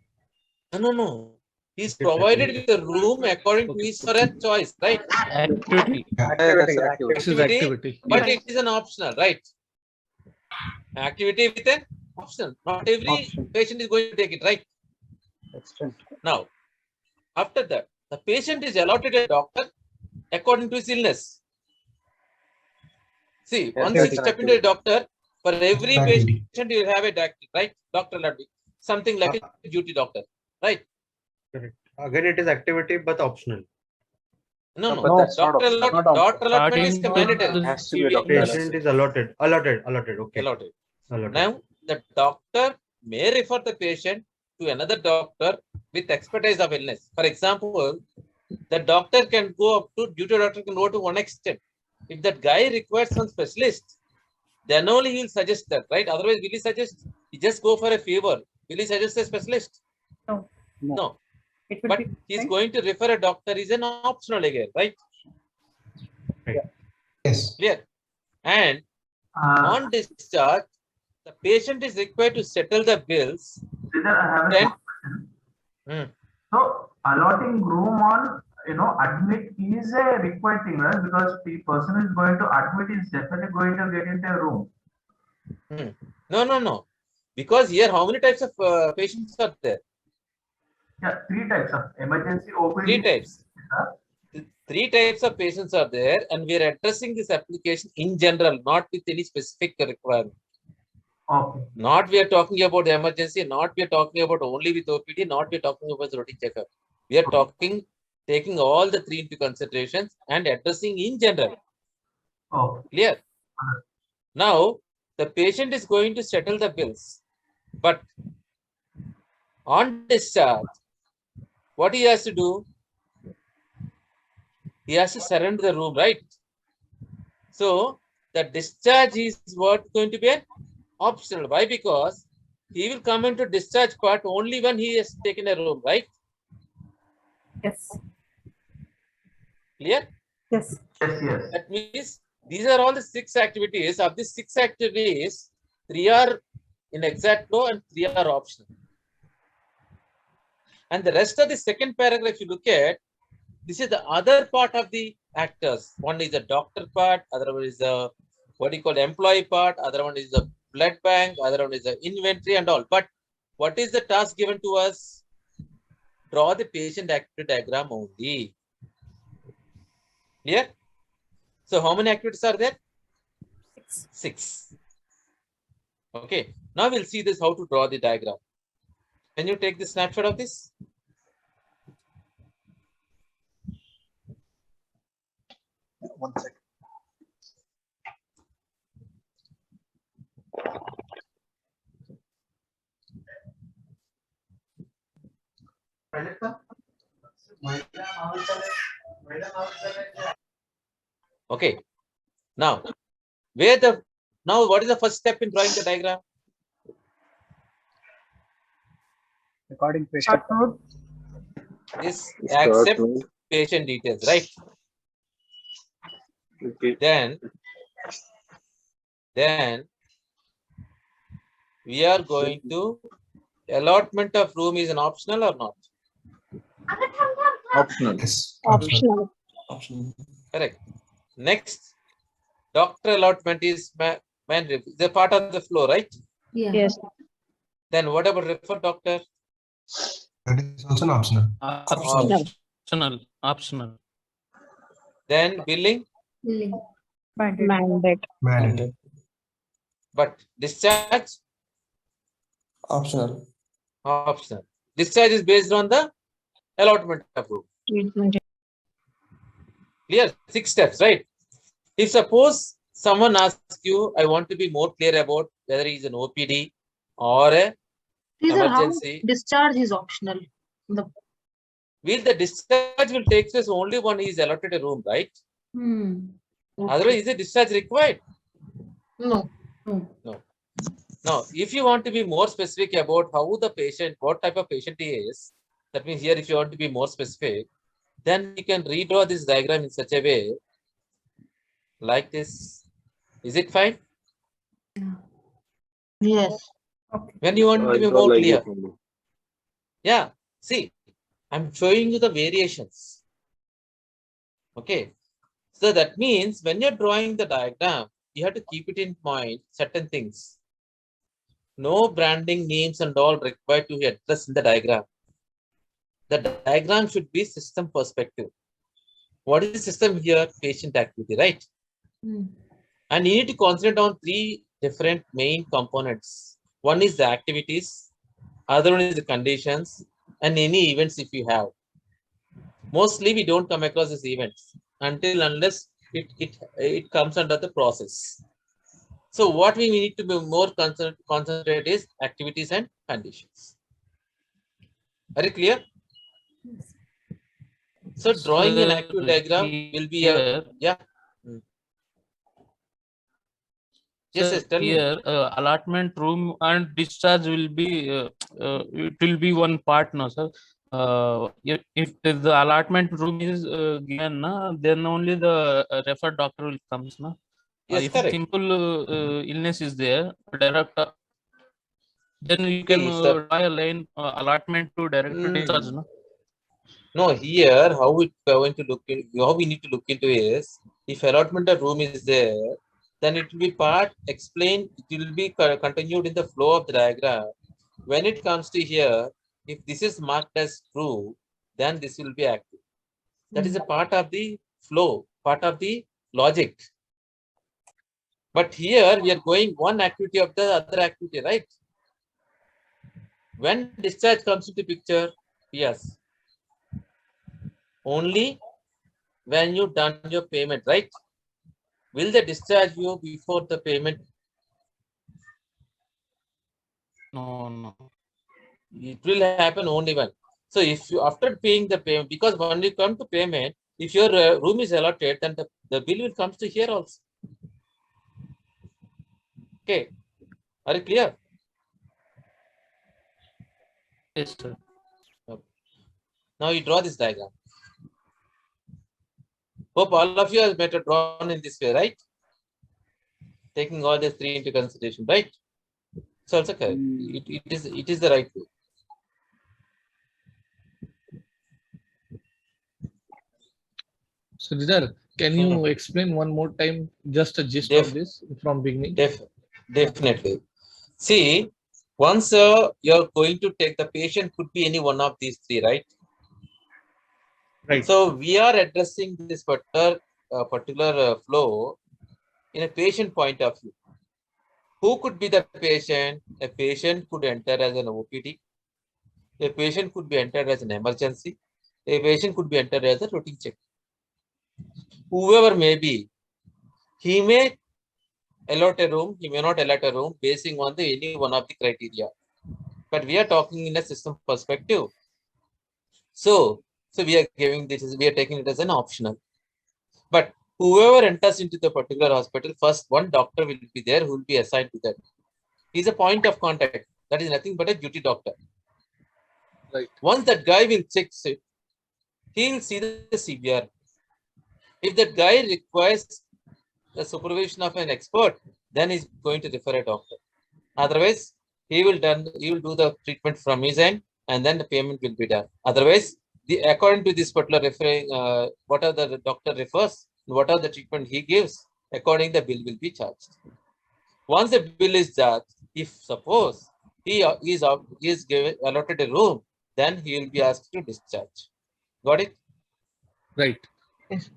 No. He's provided with a room according to his or her choice, right? Activity. Activity. But it is an optional, right? Activity with an option. Not every patient is going to take it, right? Now, after that, the patient is allotted a doctor according to his illness. See, once you step into a doctor, for every patient you will have a doctor, right? Doctor, something like a duty doctor, right? Correct. Again, it is activity but optional. No, doctor allotment is mandatory. Has to be a doctor. Patient is allotted. Okay. Allotted. Now, the doctor may refer the patient to another doctor with expertise of illness. For example, the doctor can go up to, duty doctor can go to one extent. If that guy requires some specialist, then only he will suggest that, right? Otherwise, will he suggest, he just go for a fever? Will he suggest a specialist? No. But he's going to refer a doctor is an optional again, right? Yes. Clear. And on discharge, the patient is required to settle the bills. So allotting room on admit is a required thing, right? Because the person is going to admit is definitely going to get into a room. No. Because here, how many types of patients are there? Yeah, 3 types of emergency OPD. 3 types. 3 types of patients are there, and we are addressing this application in general, not with any specific requirement. Okay. Not we are talking about the emergency, not we are talking about only with OPD, not we are talking about the routine checkup. We are talking, taking all the 3 into considerations and addressing in general. Okay. Clear? Now, the patient is going to settle the bills, but on discharge, what he has to do? He has to surrender the room, right? So, the discharge is what going to be an optional. Why? Because he will come into discharge part only when he has taken a room, right? Yes. Clear? Yes. Yes. That means These are all the 6 activities. Of these 6 activities, 3 are in exact flow and 3 are optional. And the rest of the second paragraph, if you look at, this is the other part of the actors. One is the doctor part, other one is the what you call employee part, other one is the blood bank, other one is the inventory and all. But what is the task given to us? Draw the patient activity diagram only. Clear? So how many activities are there? 6. Okay. Now we'll see this how to draw the diagram. Can you take the snapshot of this? One second. Okay. Now, what is the first step in drawing the diagram? Recording patient. Is Start accept node. patient details, right? Okay. Then we are going to allotment of room is an optional or not? Optional. Yes. Optional. Optional. Correct. Next, doctor allotment is the part of the flow, right? Yes. Then what about refer doctor? That is also an optional. Optional. Then billing. Mandate. Mandate. But discharge. Optional. Optional. Discharge is based on the allotment of room. Clear? 6 steps, right? If suppose someone asks you, I want to be more clear about whether he's an OPD or a emergency. Discharge is optional. The discharge will take place only when he is allotted a room, right? Otherwise, is a discharge required? No. No. Now, if you want to be more specific about how the patient, what type of patient he is, that means here if you want to be more specific, then you can redraw this diagram in such a way like this. Is it fine? Yes. When you want to be It's not more like clear. this only. Yeah. See, I'm showing you the variations. Okay. So that means when you're drawing the diagram, you have to keep it in mind certain things. No branding names and all required to be addressed in the diagram. The diagram should be system perspective. What is the system here? Patient activity, right? And you need to concentrate on 3 different main components. One is the activities, other one is the conditions, and any events if you have. Mostly we don't come across these events unless it comes under the process. So what we need to be more concentrate is activities and conditions. Are you clear? So drawing an active diagram will be a Yes, tell me. Here allotment room and discharge will be it will be one part, no sir. If the allotment room is given, then only the referred doctor will comes, na. Yes, if correct. simple illness is there, direct, then you can draw a line allotment to direct discharge, no. No, here how we going to look in, how we need to look into is if allotment of room is there, then it will be part explained, it will be continued in the flow of the diagram. When it comes to here, if this is marked as true, then this will be active. That is a part of the flow, part of the logic. But here we are going one activity of the other activity, right? When discharge comes into picture, yes. Only when you done your payment, right? Will they discharge you before the payment? No. It will happen only when. So if you after paying the payment, because when you come to payment, if your room is allotted, then the bill will come to here also. Okay, are you clear? Yes, sir. Okay. Now you draw this diagram. Hope all of you have better drawn in this way, right? Taking all these three into consideration, right? It's also correct. It is the right way. Sridhar, can you explain one more time just a gist of this from beginning? Definitely. See, once you're going to take the patient, could be any one of these three, right? Right. So we are addressing this particular flow in a patient point of view. Who could be the patient? A patient could enter as an OPD. A patient could be entered as an emergency. A patient could be entered as a routine check. Whoever may be, he may allot a room, he may not allot a room basing on any one of the criteria. But we are talking in a system perspective. So we are giving this, we are taking it as an optional. But whoever enters into the particular hospital, first one doctor will be there who will be assigned to that. He's a point of contact. That is nothing but a duty doctor. Right. Once that guy will check it, he will see the CBR. If that guy requires the supervision of an expert, then he's going to refer a doctor. Otherwise, he will do the treatment from his end, and then the payment will be done. Otherwise, according to this particular referring, what are the doctor refers, what are the treatment he gives, according the bill will be charged. Once the bill is charged, if suppose he is allotted a room, then he will be asked to discharge. Got it? Right. Yes.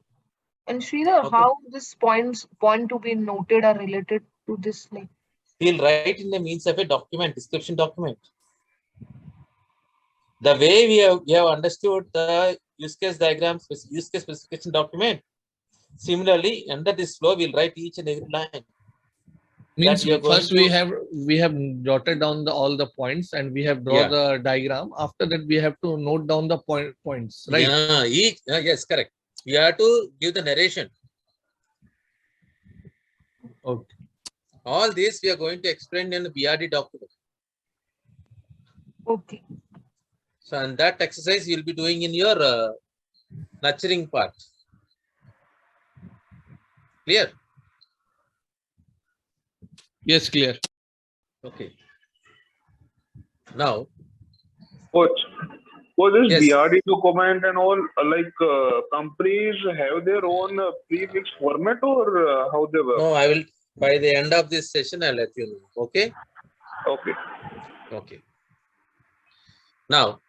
And Sridhar, how this point to be noted are related to this? Like, he'll write in the means of a document, description document. The way we have understood the use case diagrams, use case specification document. Similarly, under this flow, we'll write each and every line. Means first we have jotted down all the points and we have drawn the diagram. After that, we have to note down the points, right? Yeah, yes, correct. You have to give the narration. Okay. All this we are going to explain in the BRD document. Okay. So, and that exercise you'll be doing in your nurturing part. Clear? Yes, clear. Okay. Now, Coach, for this yes. BRD document and all, companies have their own prefix format or how they work? No, I will, by the end of this session, I'll let you know. Okay? Okay. Okay. Now,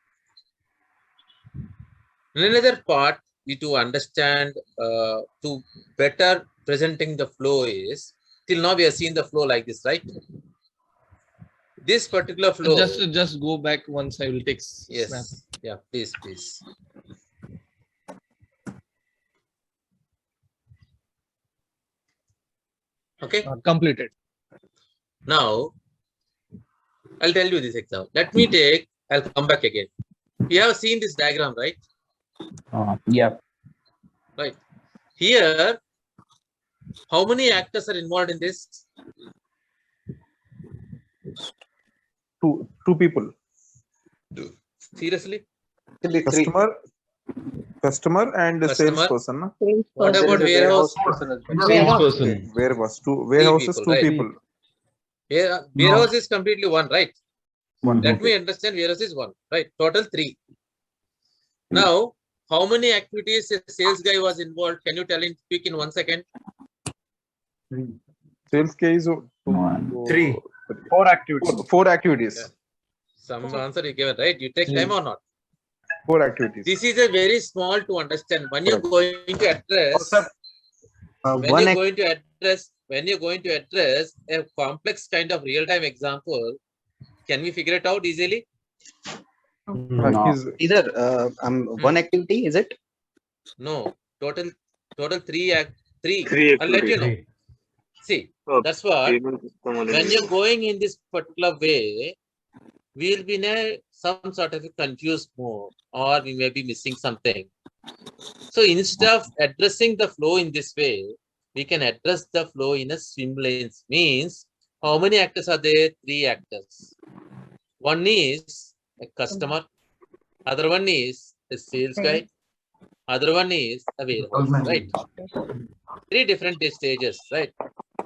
in another part, we to understand, to better presenting the flow is, till now we have seen the flow like this, right? This particular flow. Just go back once. I will take yes. snap. Yeah, please. Okay. Completed. Now, I'll tell you this example. Let me take. I'll come back again. You have seen this diagram, right? Yeah. Right. Here, how many actors are involved in this? Two people. Seriously? Customer and salesperson. What about warehouse? Salesperson. Warehouse. Warehouses, two people. Yeah, warehouse is completely one, right? One. Let me understand. Warehouse is one, right? Total 3. Now, how many activities a sales guy was involved? Can you tell in quick in 1 second? Sales guy is 3. 4 activities. 4 activities. Yeah. Some answer you given, right? You take time or not? 4 activities. This is a very small to understand. When you're going to address, when you're going to address a complex kind of real-time example, can we figure it out easily? Either one activity, is it? No, total 3 3 I'll let you know. activities. See, that's what when you're going in this particular way, we'll be in some sort of a confused mode, or we may be missing something. So instead of addressing the flow in this way, we can address the flow in a swim lanes. Means how many actors are there? 3 actors. One is a customer, other one is a sales guy, other one is a warehouse, right? 3 different stages, right?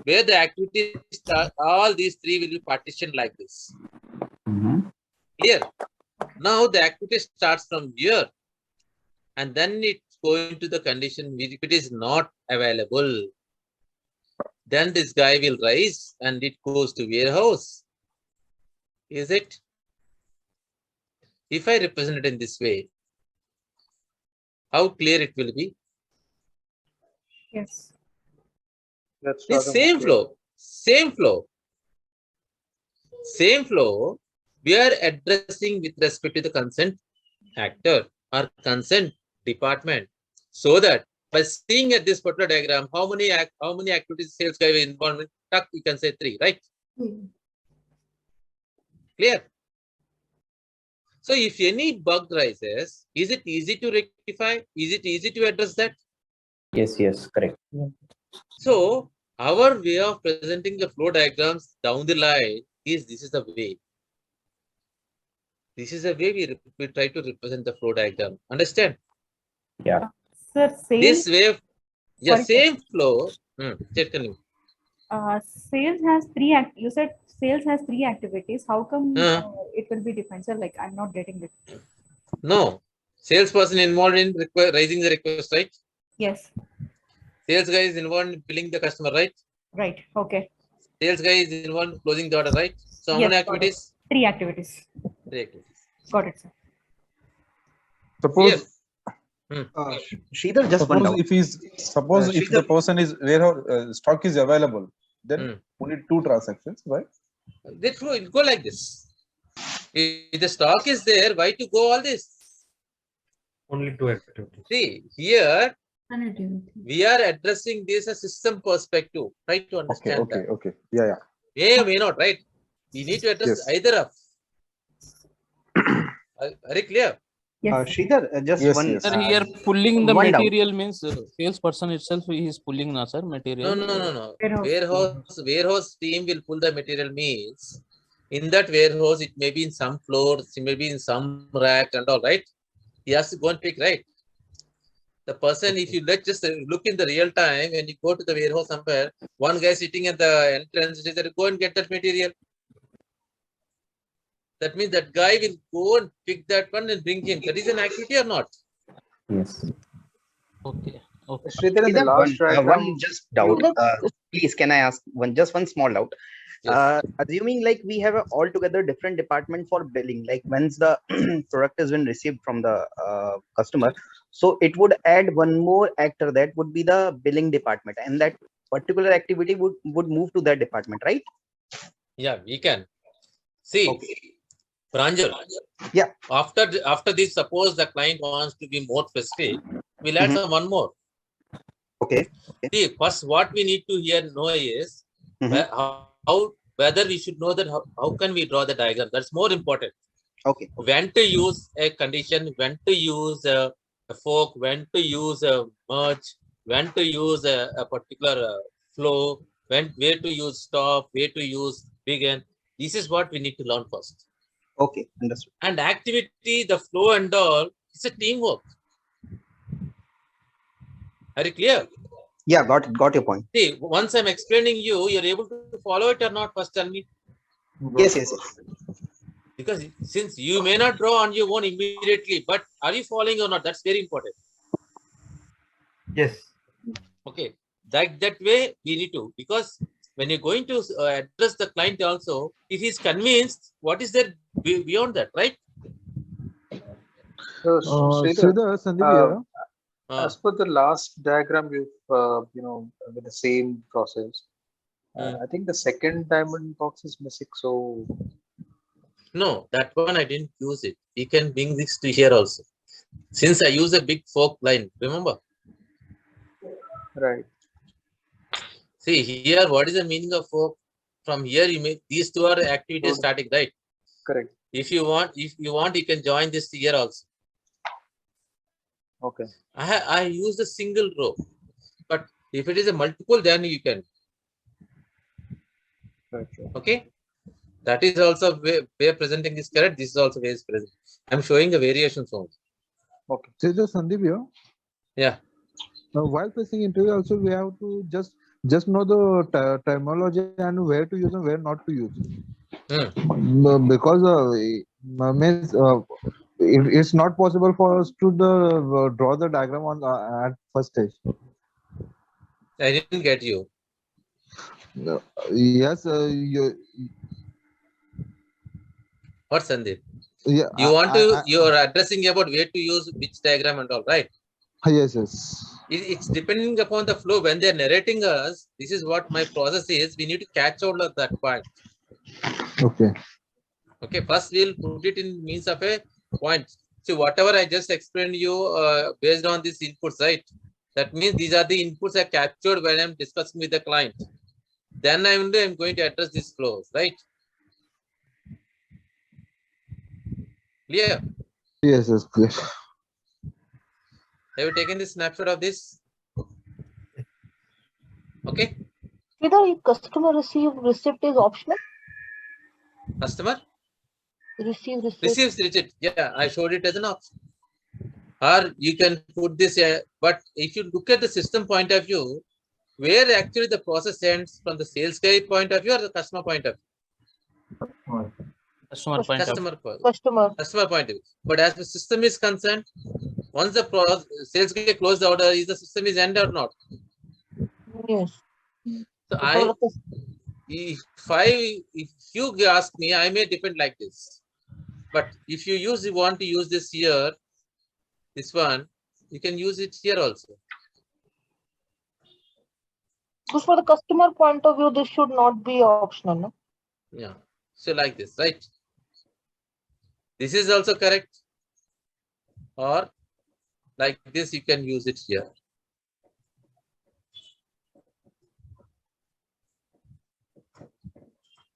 where the activity start, all these three will be partitioned like this. Clear? Now the activity starts from here, and then it's going to the condition if it is not available. Then this guy will rise and it goes to warehouse. Is it? If I represent it in this way, how clear it will be? Yes. That's The same flow, same flow, same flow. We are addressing with respect to the consent actor or consent department, so that by seeing at this particular diagram, how many activities sales guy is involved in, you can say 3, right? Clear? So if any bug rises, is it easy to rectify? Is it easy to address that? Yes, yes, correct. So our way of presenting the flow diagrams down the line is this is the way. This is the way we try to represent the flow diagram. Understand? Yeah. Sir, This way, yeah, Sorry, same flow. Tell me. Sales has you said sales has 3 activities. How come it will be defined, sir? Like, I'm not getting it. No, salesperson involved in raising the request, right? Yes. Sales guy is involved in billing the customer, right? Right. Okay. Sales guy is involved in closing the order, right? So how Yes, many got it. activities? 3 activities. 3 activities. Got it, sir. Suppose Sridhar, just one doubt. Suppose if the person is warehouse stock is available, then only 2 transactions, right? It go like this. If the stock is there, why to go all this? Only 2 activities. See, here we are addressing this as system perspective. Try to understand that. Okay. Yeah. May or may not, right? We need to address either of. Very clear? Yes. Sridhar, just one. Sir, here pulling the one doubt. material means salesperson itself is pulling, na sir, material. No. Warehouse team will pull the material means in that warehouse it may be in some floors, it may be in some rack and all, right? He has to go and pick, right? The person, if you just look in the real time, when you go to the warehouse somewhere, one guy sitting at the entrance says, go and get that material. That means that guy will go and pick that one and bring him. That is an activity or not? Yes. Okay. Sridhar, in the last diagram, one just doubt. Please, can I ask one small doubt? Assuming like we have a altogether different department for billing, like once the product has been received from the customer, so it would add one more actor, that would be the billing department, and that particular activity would move to that department, right? Yeah, we can. See, Pranjal. Yeah. After this, suppose the client wants to be more specific, we'll add some one more. Okay. See, first what we need to here know is whether we should know that how can we draw the diagram. That's more important. Okay. When to use a condition, when to use a fork, when to use a merge, when to use a particular flow, where to use stop, where to use begin. This is what we need to learn first. Okay, understood. And activity, the flow and all, it's a teamwork. Very clear? Yeah, got your point. See, once I'm explaining you're able to follow it or not, first tell me. Yes. Because since you may not draw on your own immediately, but are you following or not? That's very important. Yes. Okay. That way we need to, because when you're going to address the client also, if he's convinced, what is there beyond that, right? So, Sridhar, Sandeep here. as per the last diagram, with the same process, I think the second diamond box is missing. So, no, that one I didn't use it. We can bring this to here also. Since I use a big fork line, remember? Right. See here, what is the meaning of fork? From here, you make these two are activities starting, right? Correct. If you want, you can join this here also. Okay. I use a single row, but if it is a multiple, then you can. Okay. That is also where presenting is correct. This is also where is present. I'm showing the variations only. Okay. Sridhar, Sandeep here. Yeah. while facing interview also we have to just know the terminology and where to use and where not to use. Because means it's not possible for us to draw the diagram on at first stage. I didn't get you. Yes, What, Sandeep? yeah, you're addressing about where to use which diagram and all, right? Yes. It's depending upon the flow. When they're narrating us, this is what my process is. We need to catch out of that point. Okay. First, we'll put it in means of a point. So whatever I just explained you based on these inputs, right? That means these are the inputs I captured when I'm discussing with the client. Then I'm going to address these flows, right? Clear? Yes, clear. Have you taken the snapshot of this? Okay. Whether customer receipt is optional. Customer Receives receipt. Yeah, I showed it as an option. Or you can put this, but if you look at the system point of view, where actually the process ends from the sales guy point of view or the customer point of view? Customer point of view. But as the system is concerned, once the sales guy closed the order, is the system is end or not? Yes. So if you ask me, I may depend like this. But if you want to use this here, this one, you can use it here also. So for the customer point of view, this should not be optional, no? Yeah. So like this, right? This is also correct. Or like this, you can use it here.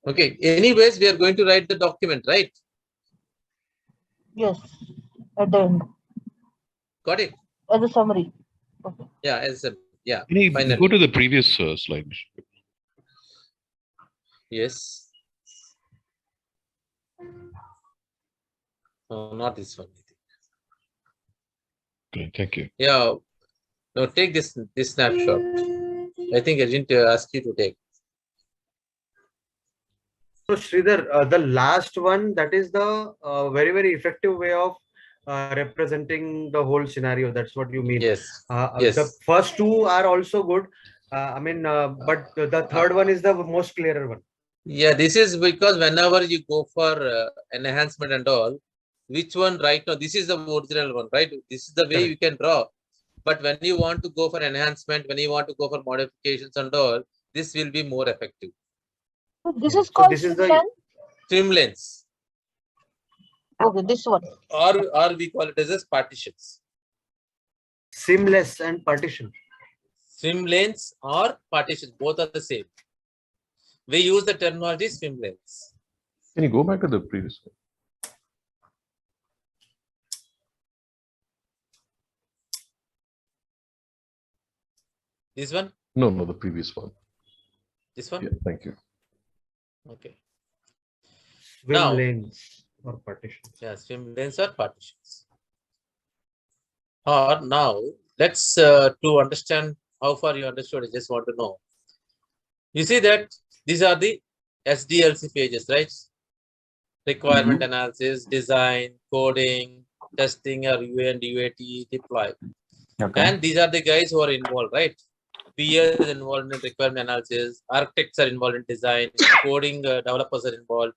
Okay. Anyways, we are going to write the document, right? Yes. At the end. Got it? As a summary. Okay. Yeah, as a yeah. Can you finally. go to the previous slide? Yes. No, not this one. Okay, thank you. Yeah. No, take this snapshot. I think I didn't ask you to take. So Sridhar, the last one, that is the very, very effective way of representing the whole scenario. That's what you mean. Yes. The first two are also good. But the third one is the most clearer one. Yeah, this is because whenever you go for enhancement and all, which one right now, this is the original one, right? This is the way you can draw. But when you want to go for enhancement, when you want to go for modifications and all, this will be more effective. This is called Swim lanes. Okay, this one. Or we call it as partitions. Seamless and partition. Swim lanes or partitions, both are the same. We use the terminology swim lanes. Can you go back to the previous one? This one? No, the previous one. This one? Yeah, thank you. Okay. Swim lanes or partitions. Yeah, swim lanes or partitions. Or now, let's to understand how far you understood, I just want to know. You see that these are the SDLC pages, right? Requirement analysis, design, coding, testing, or UA and UAT, deploy. Okay. And these are the guys who are involved, right? PA is involved in requirement analysis, architects are involved in design, coding developers are involved,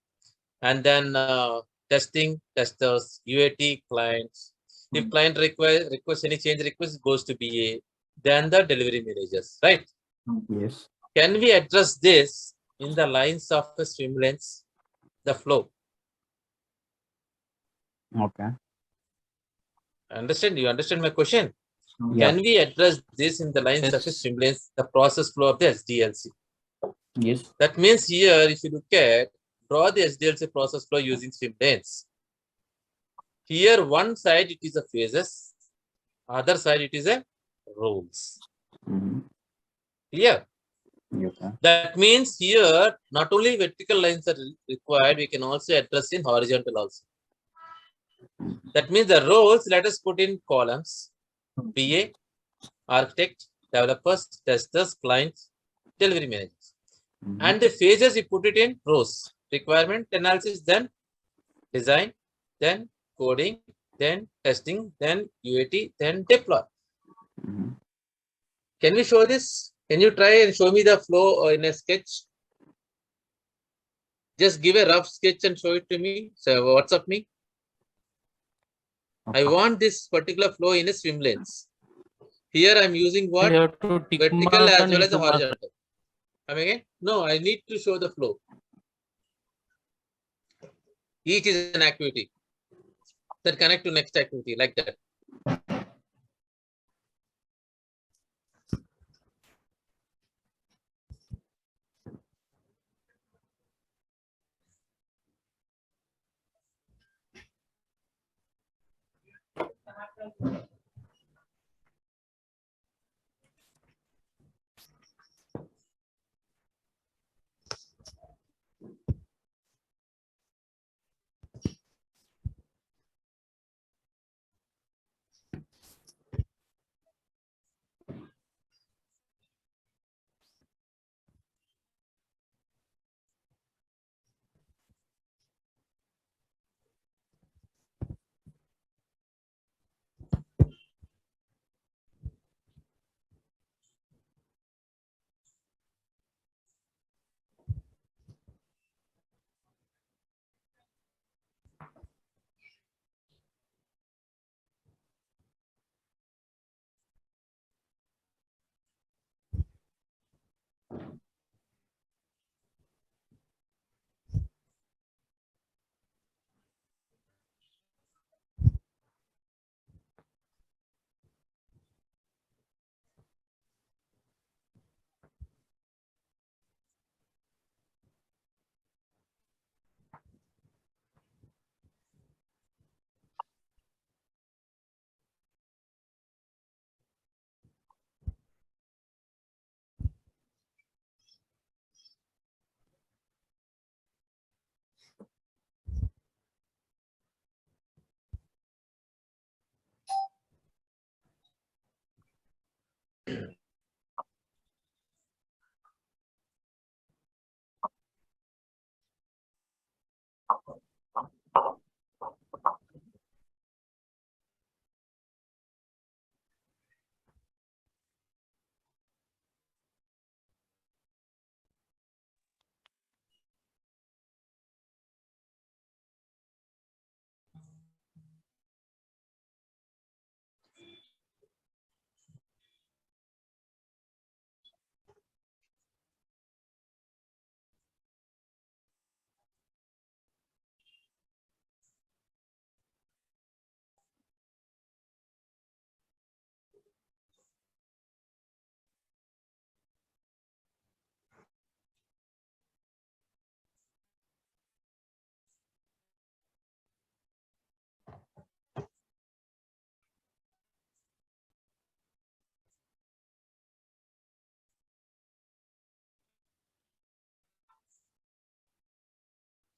and then testing, testers, UAT, clients. If client requests any change request, it goes to BA, then the delivery managers, right? Yes. Can we address this in the lines of the swim lanes, the flow? Okay. Understand? You understand my question? Yeah. Can we address this in the lines of the swim lanes, the process flow of the SDLC? Yes. That means here, if you look at, draw the SDLC process flow using swim lanes. Here, one side it is a phases, other side it is a rules. Clear? Okay. That means here, not only vertical lines are required, we can also address in horizontal also. That means the roles, let us put in columns, BA, architect, developers, testers, clients, delivery managers. And the phases you put it in rows: requirement analysis, then design, then coding, then testing, then UAT, then deploy. Can we show this? Can you try and show me the flow in a sketch? Just give a rough sketch and show it to me. So WhatsApp me. I want this particular flow in a swim lanes. Here I'm using what? Vertical as well as the horizontal. Come again? No, I need to show the flow. Each is an activity. Then connect to next activity like that.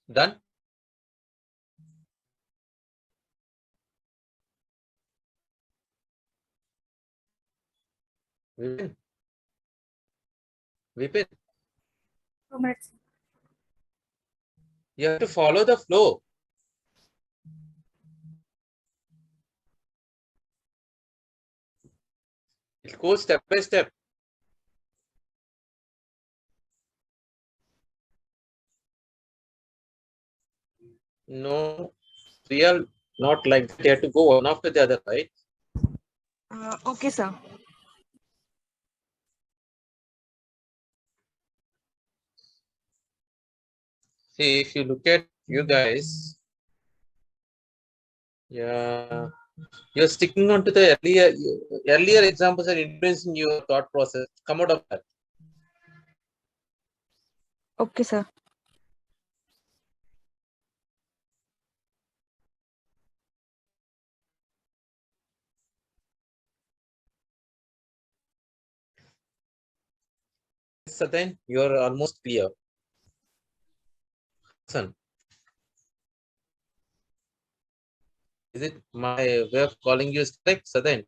Done? Vipin? Vipin? 2 minutes. You have to follow the flow. It goes step by step. No, real, not like that. You have to go one after the other, right? Okay, sir. See, if you look at you guys, yeah, you're sticking on to the earlier examples are influencing your thought process. Come out of that. Okay, sir. So then you're almost clear. Son, is it my way of calling you is correct? So then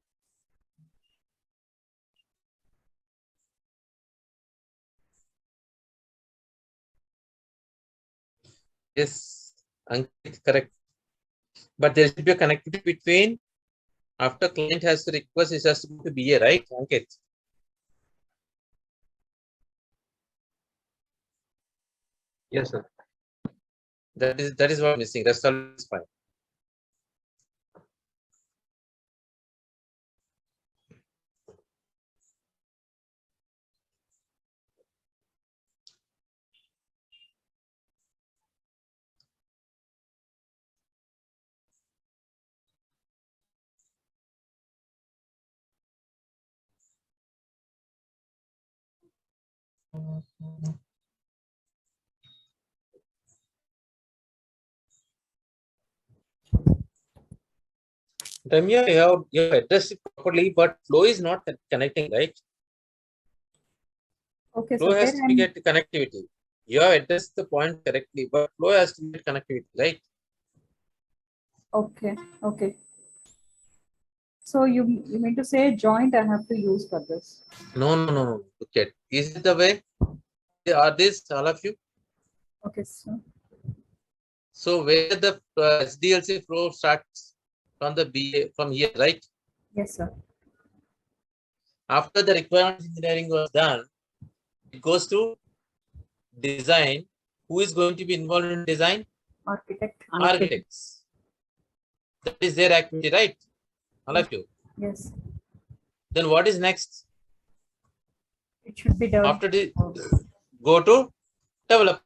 Yes, Ankit, correct. But there should be a connectivity between after client has to request, it has to go to BA, right, Ankit? Yes, sir. That is what missing. Rest all is fine. Ramya, you have addressed it properly, but flow is not connecting, right? Okay, Flow so has where to get connectivity. You have addressed the point correctly, but flow has to get connectivity, right? okay, okay. So you mean to say joint I have to use for this? No. Look at, is it the way? Are this all of you? Okay, so So where the SDLC flow starts from the BA from here, right? yes, sir. After the requirements engineering was done, it goes to design. Who is going to be involved in design? Architect. Architects. That is their activity, right? All of you. Yes. Then what is next? It should be done. After the go to develop.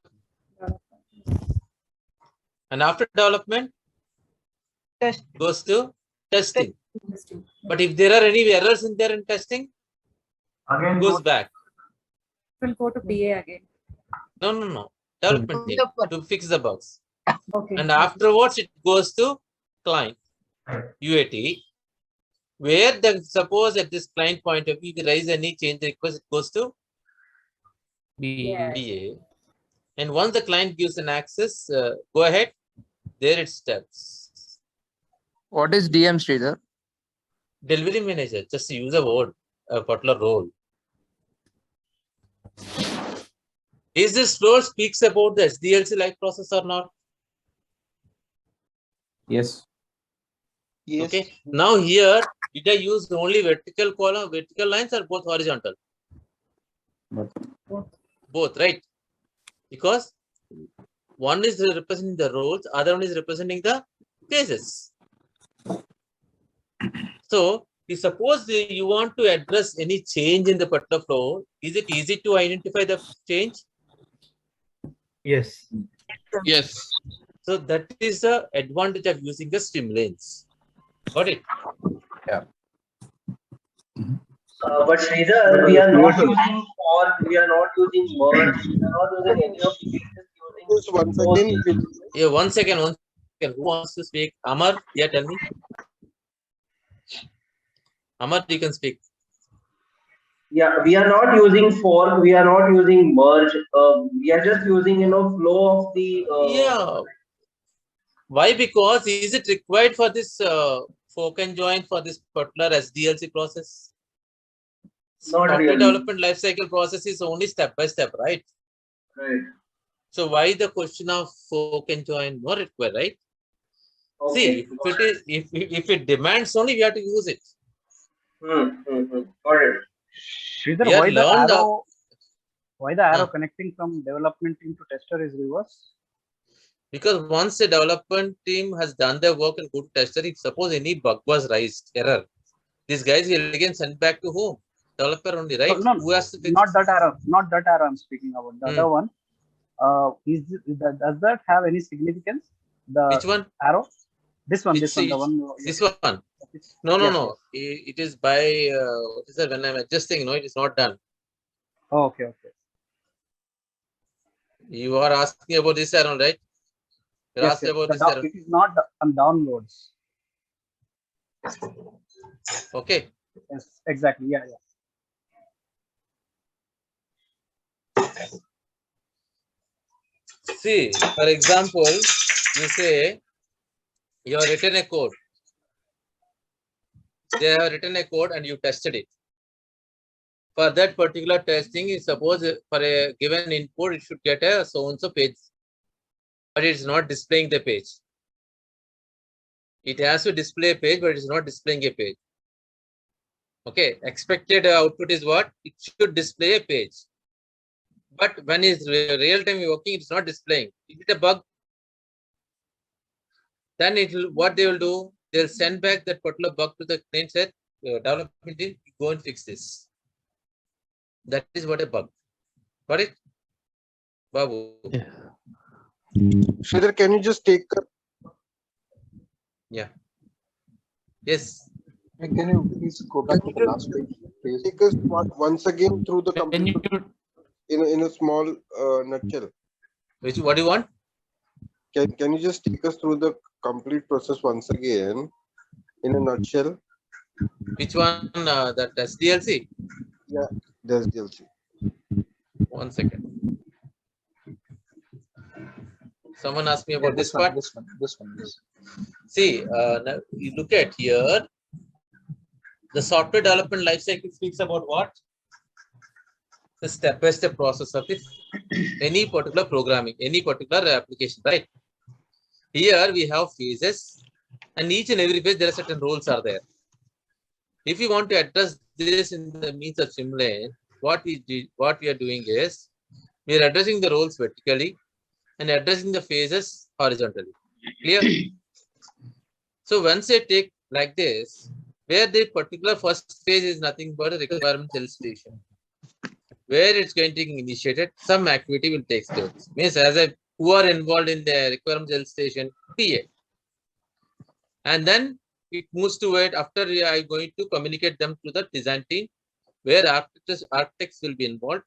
And after development, goes to testing. But if there are any errors in there in testing, Again goes back. Will go to PA again. No. Development team to fix the bugs. Okay. And afterwards, it goes to client, UAT, where then suppose at this client point of view, we raise any change request, it goes to BA. And once the client gives an access, go ahead, there it steps. What is DM, Sridhar? Delivery manager, just use a word, a particular role. Is this flow speaks about the SDLC like process or not? Yes. Yes. Okay. Now here, did I use only vertical column, vertical lines, or both horizontal? Both, right? Because one is representing the roles, other one is representing the phases. So, if suppose you want to address any change in the particular flow, is it easy to identify the change? Yes. Yes. So that is the advantage of using the swim lanes. Got it? Yeah. But Sridhar, we are not using for, we are not using merge, we are not using any of these, Just one second. Yeah, one second. Who wants to speak? Amar, yeah, tell me. Amar, you can speak. Yeah, we are not using fork, we are not using merge, we are just using, flow of the. Yeah. Why? Because is it required for this fork and join for this particular SDLC process? Not Software really. development lifecycle process is only step by step, right? Right. So why the question of fork and join not required, right? Okay. See, if it demands only, we have to use it. Got it. Sridhar, We are why the arrow connecting from development team to tester is reverse? Because once the development team has done their work and good tester, if suppose any bug was raised, error, these guys will again send back to whom? Developer only, right? No, Who has to fix? not that arrow I'm speaking about. The other one, does that have any significance? Which one? Arrow? This one, the one. This one. No. It is by what is that? When I'm adjusting, no, it is not done. Oh, okay. You are asking about this arrow, right? You're Yes. asking about this arrow. It is not on downloads. Okay. Yes, exactly. Yeah. See, for example, you say you have written a code. They have written a code and you tested it. For that particular testing, suppose for a given input, it should get a so-and-so page. but it's not displaying the page. It has to display a page, but it's not displaying a page. Okay, expected output is what? It should display a page. But when it's real-time working, it's not displaying. Is it a bug? Then it will, what they will do, they'll send back that particular bug to the client, said, development team, go and fix this. That is what a bug. Got it? Babu. Yeah. Sridhar, can you just take Yeah. Yes. Can you please go back to the last page, please? take us once again through the complete in a small nutshell? What do you want? Can you just take us through the complete process once again in a nutshell? Which one? That SDLC? Yeah, there's DLC. 1 second. Someone asked me about this part. This one. See, now you look at here. The software development lifecycle speaks about what? The step-by-step process of it. Any particular programming, any particular application, right? Here we have phases, and each and every phase there are certain roles are there. If you want to address this in the means of Simulane, what we are doing is we are addressing the roles vertically and addressing the phases horizontally. Clear? So once I take like this, where the particular first phase is nothing but a requirement elicitation, where it's going to be initiated, some activity will take place. Means who are involved in the requirement elicitation, PA. And then it moves to it after I'm going to communicate them to the design team, where architects will be involved,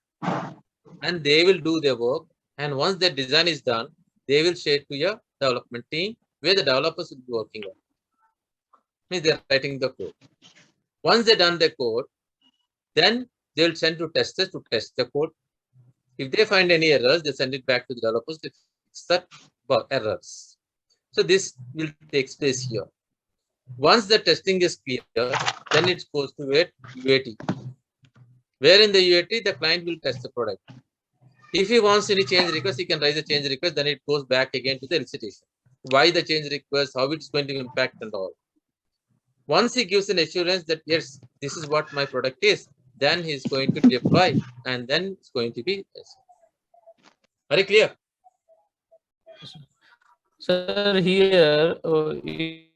and they will do their work. And once the design is done, they will share to your development team, where the developers will be working on. Means they're writing the code. Once they've done the code, then they'll send to testers to test the code. If they find any errors, they send it back to the developers to fix the errors. So this will take place here. Once the testing is clear, then it goes to UAT. Where in the UAT, the client will test the product. If he wants any change request, he can raise a change request. Then it goes back again to the elicitation. Why the change request, how it's going to impact and all. Once he gives an assurance that, yes, this is what my product is, then he's going to deploy, and then it's going to be very clear. Sir, here, again,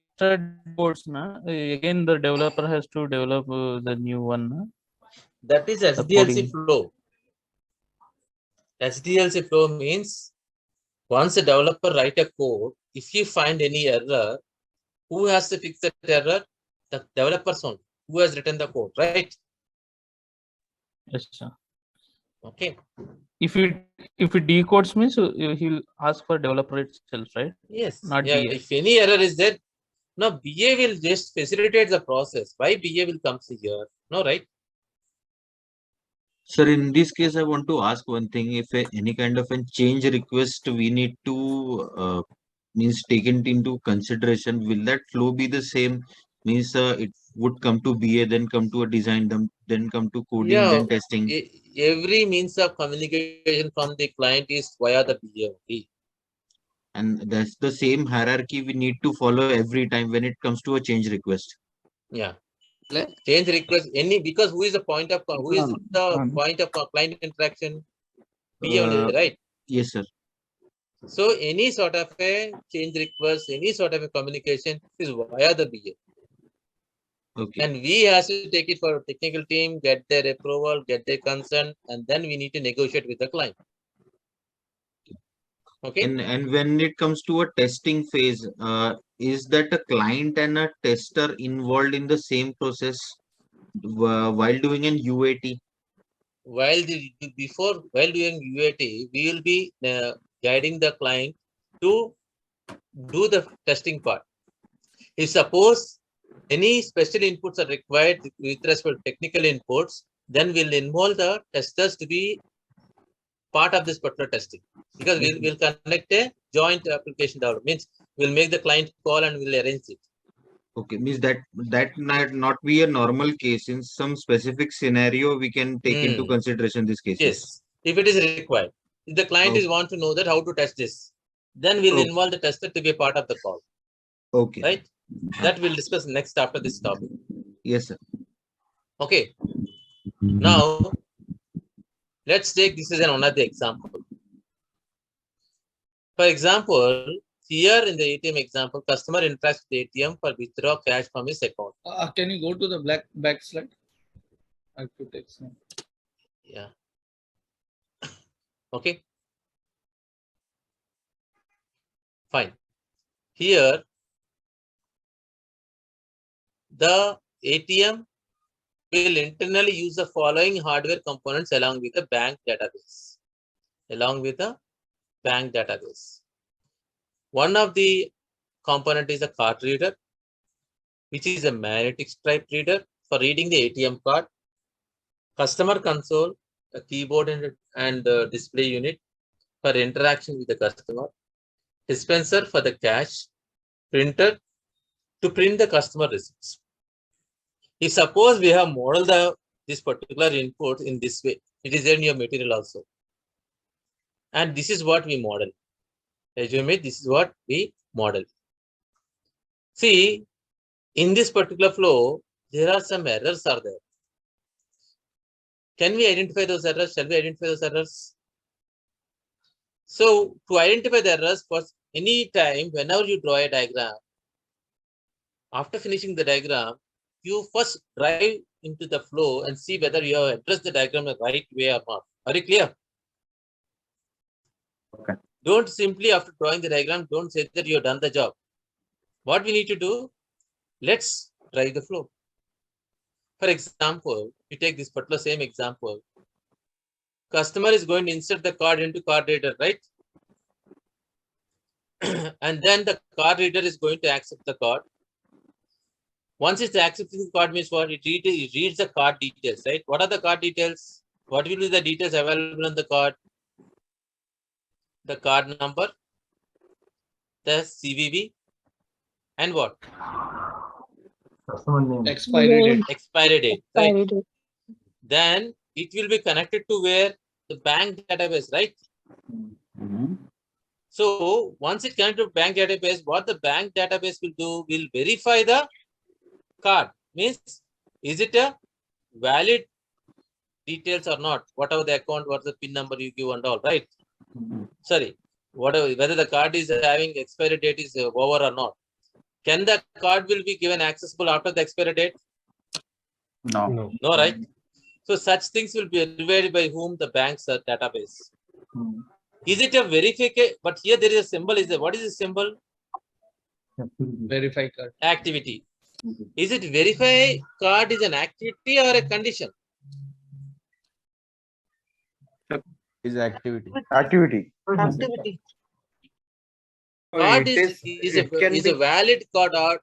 the developer has to develop the new one. Na? That is SDLC flow. SDLC flow means once a developer write a code, if he find any error, who has to fix that error? The developer's own, who has written the code, right? Yes, sir. Okay. If it decodes means he'll ask for developer itself, right? Yes. Not yeah. BA. If any error is there, no, BA will just facilitate the process. Why BA will come here? No, right? Sir, in this case, I want to ask one thing. If any kind of a change request we need to means taken into consideration, will that flow be the same? Means it would come to BA, then come to a design, then come to coding, Yeah. then testing. Every means of communication from the client is via the BA. And that's the same hierarchy we need to follow every time when it comes to a change request. Yeah. Change request because who is the point of client interaction? BA only, right? Yes, sir. So any sort of a change request, any sort of a communication is via the BA. Okay. And we have to take it for technical team, get their approval, get their consent, and then we need to negotiate with the client. Okay. And when it comes to a testing phase, is that a client and a tester involved in the same process while doing an UAT? While doing UAT, we will be guiding the client to do the testing part. If suppose any special inputs are required with respect to technical inputs, then we'll involve the testers to be part of this particular testing, because we'll connect a joint application development. Means we'll make the client call and we'll arrange it. Okay, means that might not be a normal case. In some specific scenario, we can take into consideration these cases. Yes, if it is required. If the client is want to know that how to test this, Then we'll involve the tester to be a part of the call. Okay. Right? That we'll discuss next after this topic. Yes, sir. Okay. Now, let's take this as another example. For example, here in the ATM example, customer interacts with the ATM for withdraw cash from his account. Can you go to the back slide? I have to take some. Yeah. Okay. Fine. Here, the ATM will internally use the following hardware components along with the bank database. One of the component is a card reader, which is a magnetic stripe reader for reading the ATM card. Customer console, a keyboard and display unit for interaction with the customer. Dispenser for the cash. Printer to print the customer receipts. If suppose we have modeled this particular input in this way, it is in your material also. And this is what we model. Assume it, this is what we model. See, in this particular flow, there are some errors are there. Can we identify those errors? Shall we identify those errors? So, to identify the errors, for any time, whenever you draw a diagram, after finishing the diagram, you first drive into the flow and see whether you have addressed the diagram the right way or not. Are you clear? Okay. Don't simply after drawing the diagram, don't say that you have done the job. What we need to do, let's drive the flow. For example, you take this particular same example. Customer is going to insert the card into card reader, right? And then the card reader is going to accept the card. Once it's accepting the card means what? It reads the card details, right? What are the card details? What will be the details available on the card? The card number, the CVV, and what? Expiry date. Expiry date, right? Then it will be connected to where? The bank database, right? So once it connected to bank database, what the bank database will do, will verify the card. Means, is it a valid details or not? Whatever the account, what the PIN number you give and all, right? Sorry, whatever, whether the card is having expiry date is over or not. Can the card will be given accessible after the expiry date? No. No, right? So such things will be verified by whom? The bank's database. Is it a verification? But here there is a symbol. Is there? What is the symbol? Verify card. Activity. Is it verify card is an activity or a condition? Is activity. Activity. Activity. Card It is a valid card or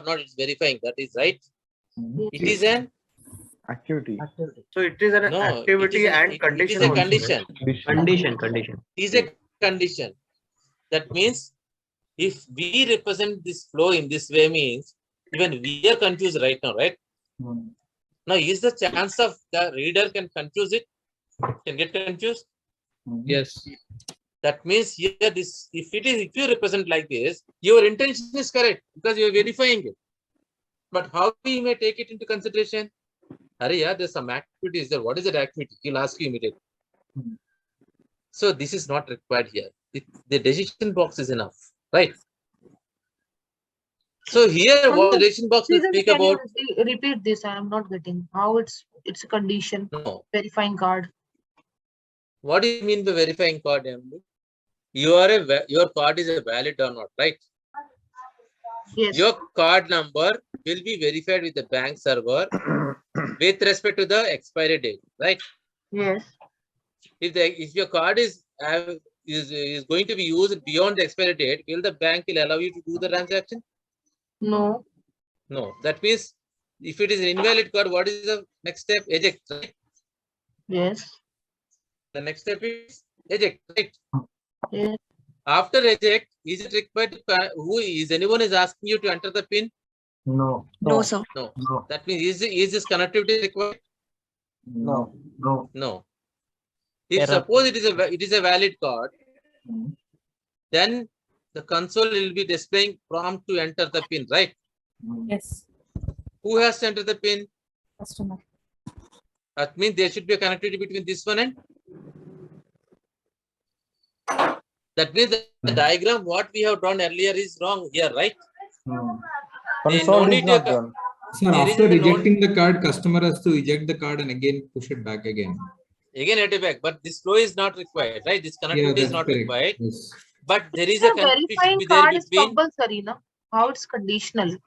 not? It's verifying. That is right. It is an Activity. So it is an activity and condition. It is a also, condition. right? Condition. It is a condition. That means if we represent this flow in this way, means even we are confused right now, right? Now, is the chance of the reader can confuse it? Can get confused? Yes. That means here this if you represent like this, your intention is correct because you are verifying it. But how we may take it into consideration? Hurry, yeah, there's some activities there. What is that activity? He'll ask you immediately. So this is not required here. The decision box is enough, right? So here, what the decision box will speak Can about? you repeat this? I am not getting how it's a condition. No. Verifying card. What do you mean by verifying card, Emily? Your card is a valid or not, right? Yes. Your card number will be verified with the bank server with respect to the expiry date, right? Yes. If your card is going to be used beyond the expiry date, will the bank allow you to do the transaction? No. No. That means if it is an invalid card, what is the next step? Eject, right? Yes. The next step is eject, right? Yes. After eject, is it required to, anyone is asking you to enter the PIN? No. No, sir. No. No. That means is this connectivity required? No. No. No. If Error. suppose it is a valid card, then the console will be displaying prompt to enter the pin, right? Yes. Who has to enter the pin? Customer. That means there should be a connectivity between this one and that means the diagram what we have drawn earlier is wrong here, right? There no Console is need not to. done. Sir, There after is no rejecting the card, customer has to eject the card and again push it back again. again at back, but this flow is not required, right? This Yeah, connectivity is that's not correct. required. Yes. But there is Sir, a connectivity should verifying be there card is between. compulsory, no? How it's conditional?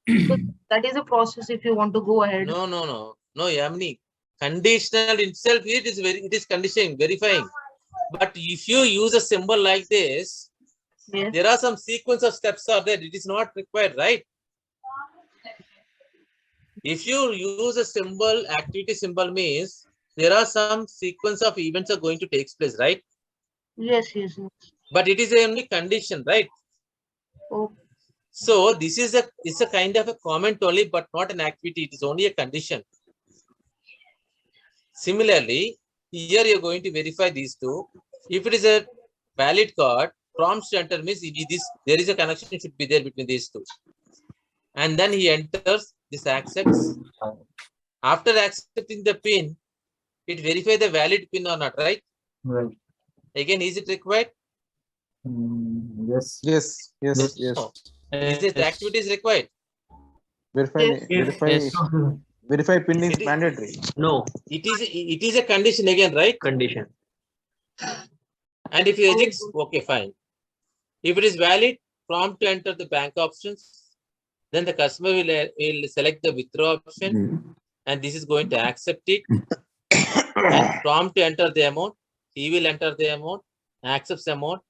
Because that is a process if you want to go ahead. No, Yamini. Conditional itself, it is conditioning, verifying. But if you use a symbol like this, yes, there are some sequence of steps are there. It is not required, right? If you use a symbol, activity symbol means there are some sequence of events are going to take place, right? Yes. But it is only condition, right? Oh. So this is it's a kind of a comment only, but not an activity. It is only a condition. Similarly, here you are going to verify these two. If it is a valid card, prompts to enter means there is a connection should be there between these two. And then he enters, this accepts. After accepting the pin, it verifies the valid pin or not, right? Right. Again, is it required? Yes. Yes. No. Is it activity is required? Verify pin is mandatory. No. It is a condition again, right? Condition. And if you eject, okay, fine. If it is valid, prompt to enter the bank options, then the customer will select the withdraw option, and this is going to accept it. And prompt to enter the amount, he will enter the amount, accepts the amount.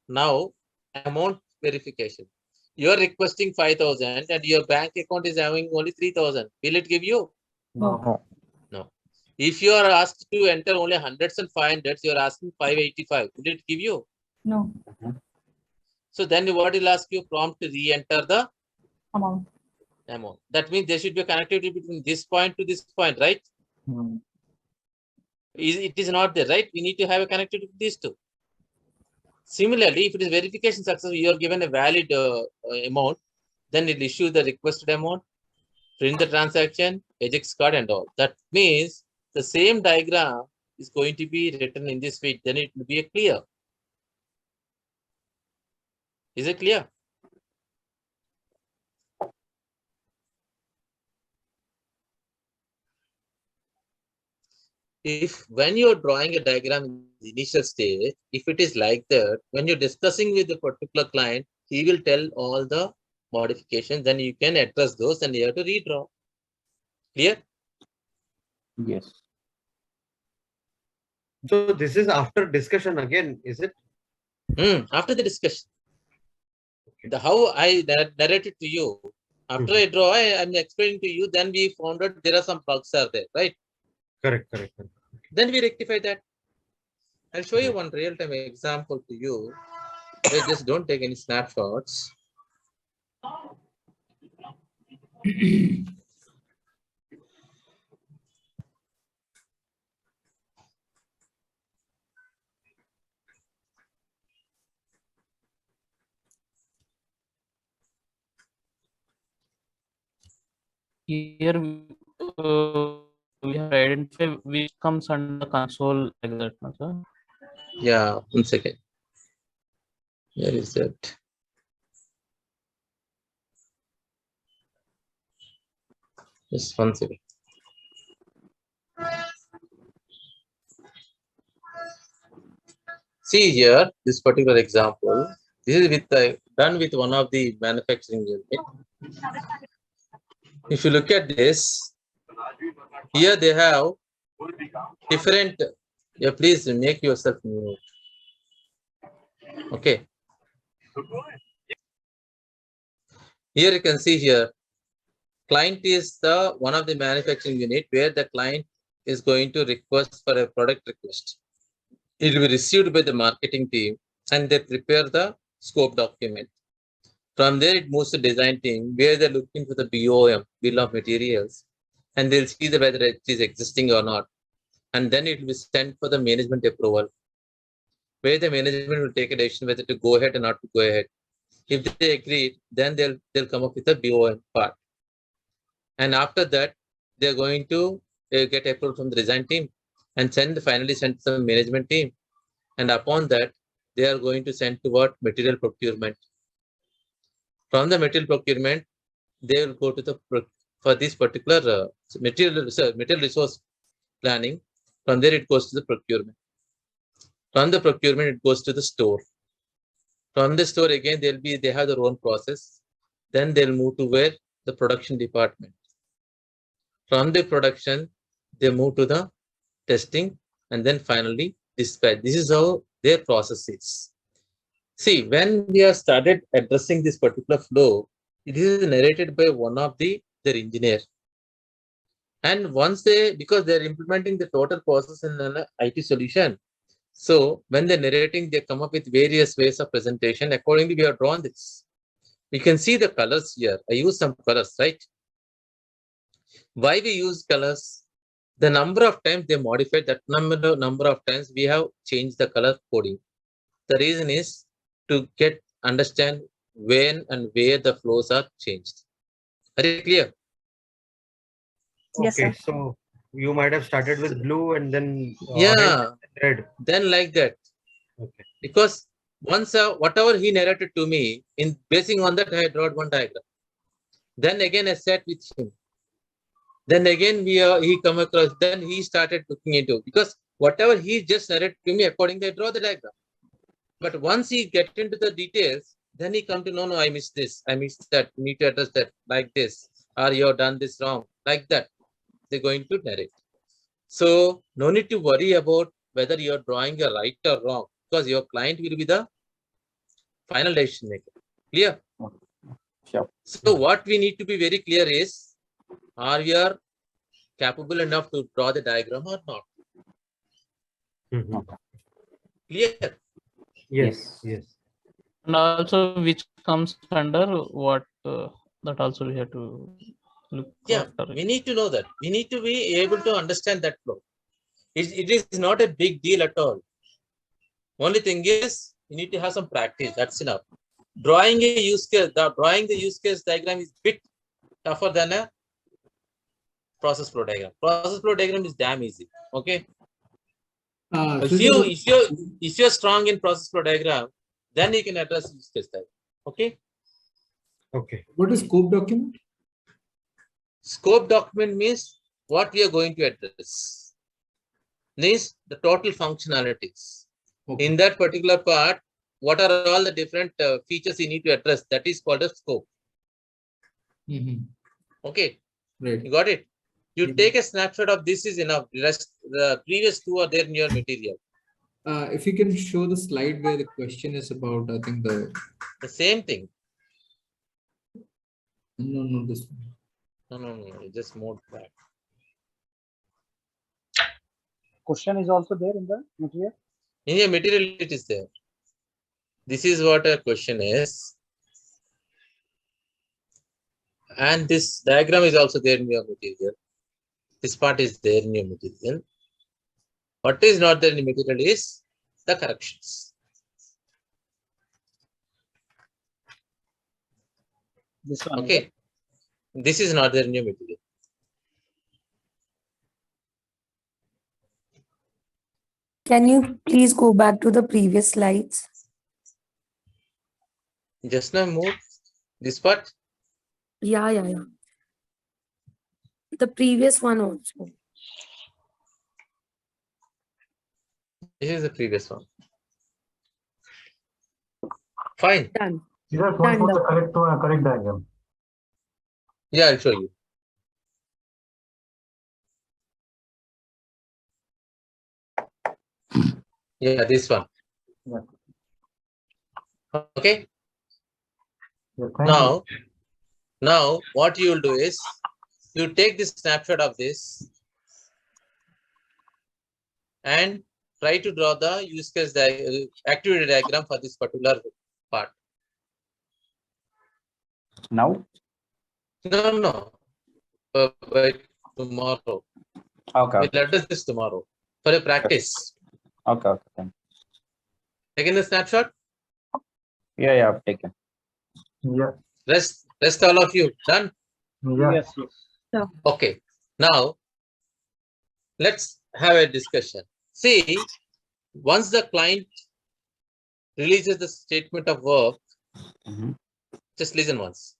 Now, amount verification. You are requesting 5,000 and your bank account is having only 3,000. Will it give you? No. No. If you are asked to enter only hundreds and 500s, you are asking 585. Will it give you? No. So then what will ask you? Prompt to re-enter the amount. That means there should be a connectivity between this point to this point, right? It is not there, right? We need to have a connectivity with these two. Similarly, if it is verification successful, you are given a valid amount, then it will issue the requested amount, print the transaction, eject card and all. That means the same diagram is going to be written in this way, then it will be clear. Is it clear? If when you're drawing a diagram in the initial stage, if it is like that, when you're discussing with the particular client, he will tell all the modifications, then you can address those and you have to redraw. Clear? Yes. So this is after discussion again, is it? After the discussion. How I narrated to you. After I draw, I'm explaining to you, then we found out there are some bugs are there, right? Correct. Then we rectify that. I'll show you one real-time example to you. Just don't take any snapshots. Here we have identified which comes under console like that, no, sir? Yeah, 1 second. Where is that? Just 1 second. See here, this particular example. This is with done with one of the manufacturing unit. If you look at this, here they have different. Yeah, please make yourself mute. Okay. Here you can see here, client is the one of the manufacturing unit where the client is going to request for a product request. It will be received by the marketing team and they prepare the scope document. From there, it moves to design team where they're looking for the BOM, bill of materials, and they'll see whether it is existing or not. And then it will be sent for the management approval. where the management will take a decision whether to go ahead or not to go ahead. If they agree, then they'll come up with a BOM part. And after that, they're going to get approval from the design team and finally send to the management team. And upon that, they are going to send to what? Material procurement. From the material procurement, they will go to the for this particular material resource planning. From there, it goes to the procurement. From the procurement, it goes to the store. From the store, again, they have their own process. Then they'll move to where? The production department. From the production, they move to the testing and then finally dispatch. This is how their process is. See, when we have started addressing this particular flow, it is narrated by one of their engineer. And once because they're implementing the total process in an IT solution, so when they're narrating, they come up with various ways of presentation. Accordingly, we have drawn this. We can see the colors here. I use some colors, right? Why we use colors? The number of times they modified that number of times we have changed the color coding. The reason is to understand when and where the flows are changed. Very clear? Okay, so you might have started with blue and then yeah, red. Then like that. Okay. Because once whatever he narrated to me, basing on that, I drawn one diagram. Then again I sat with him. Then again he come across. Then he started looking into, because whatever he just narrated to me, accordingly I draw the diagram. But once he get into the details, then he come to know, no, I missed this, I missed that. You need to address that like this, or you have done this wrong, like that. They're going to narrate. So no need to worry about whether you're drawing a right or wrong, because your client will be the final decision maker. Clear? Sure. So what we need to be very clear is, are we are capable enough to draw the diagram or not? Clear? Yes. And also which comes under what that also we have to look after. We need to know that. We need to be able to understand that flow. It is not a big deal at all. Only thing is, you need to have some practice. That's enough. Drawing a use case, drawing the use case diagram is a bit tougher than a process flow diagram. Process flow diagram is damn easy. Okay. If you're strong in process flow diagram, then you can address use case diagram. Okay. Okay. What is scope document? Scope document means what we are going to address. Means the total functionalities. Okay. In that particular part, what are all the different features you need to address? That is called a scope. Okay. Right. You got it? You take a snapshot of this is enough. The previous two are there in your material. If you can show the slide where the question is about, I think the same thing. No, this one. No. Just move back. Question is also there in the material? In your material, it is there. This is what a question is. And this diagram is also there in your material. This part is there in your material. What is not there in the material is the corrections. This one. Okay. This is not there in your material. Can you please go back to the previous slides? Just now move this part. Yeah. The previous one also. This is the previous one. Fine. Done. You just want to the correct diagram. Yeah, I'll show you. Yeah, this one. Okay. Yeah, now what you will do is you take this snapshot of this and try to draw the use case activity diagram for this particular part. Now? No. By tomorrow. Okay. We'll address this tomorrow for a practice. Okay. Thank you. Taken the snapshot? Yeah, I've taken. Yeah. Rest all of you done? Yes. Okay. Now let's have a discussion. See, once the client releases the statement of work, just listen once.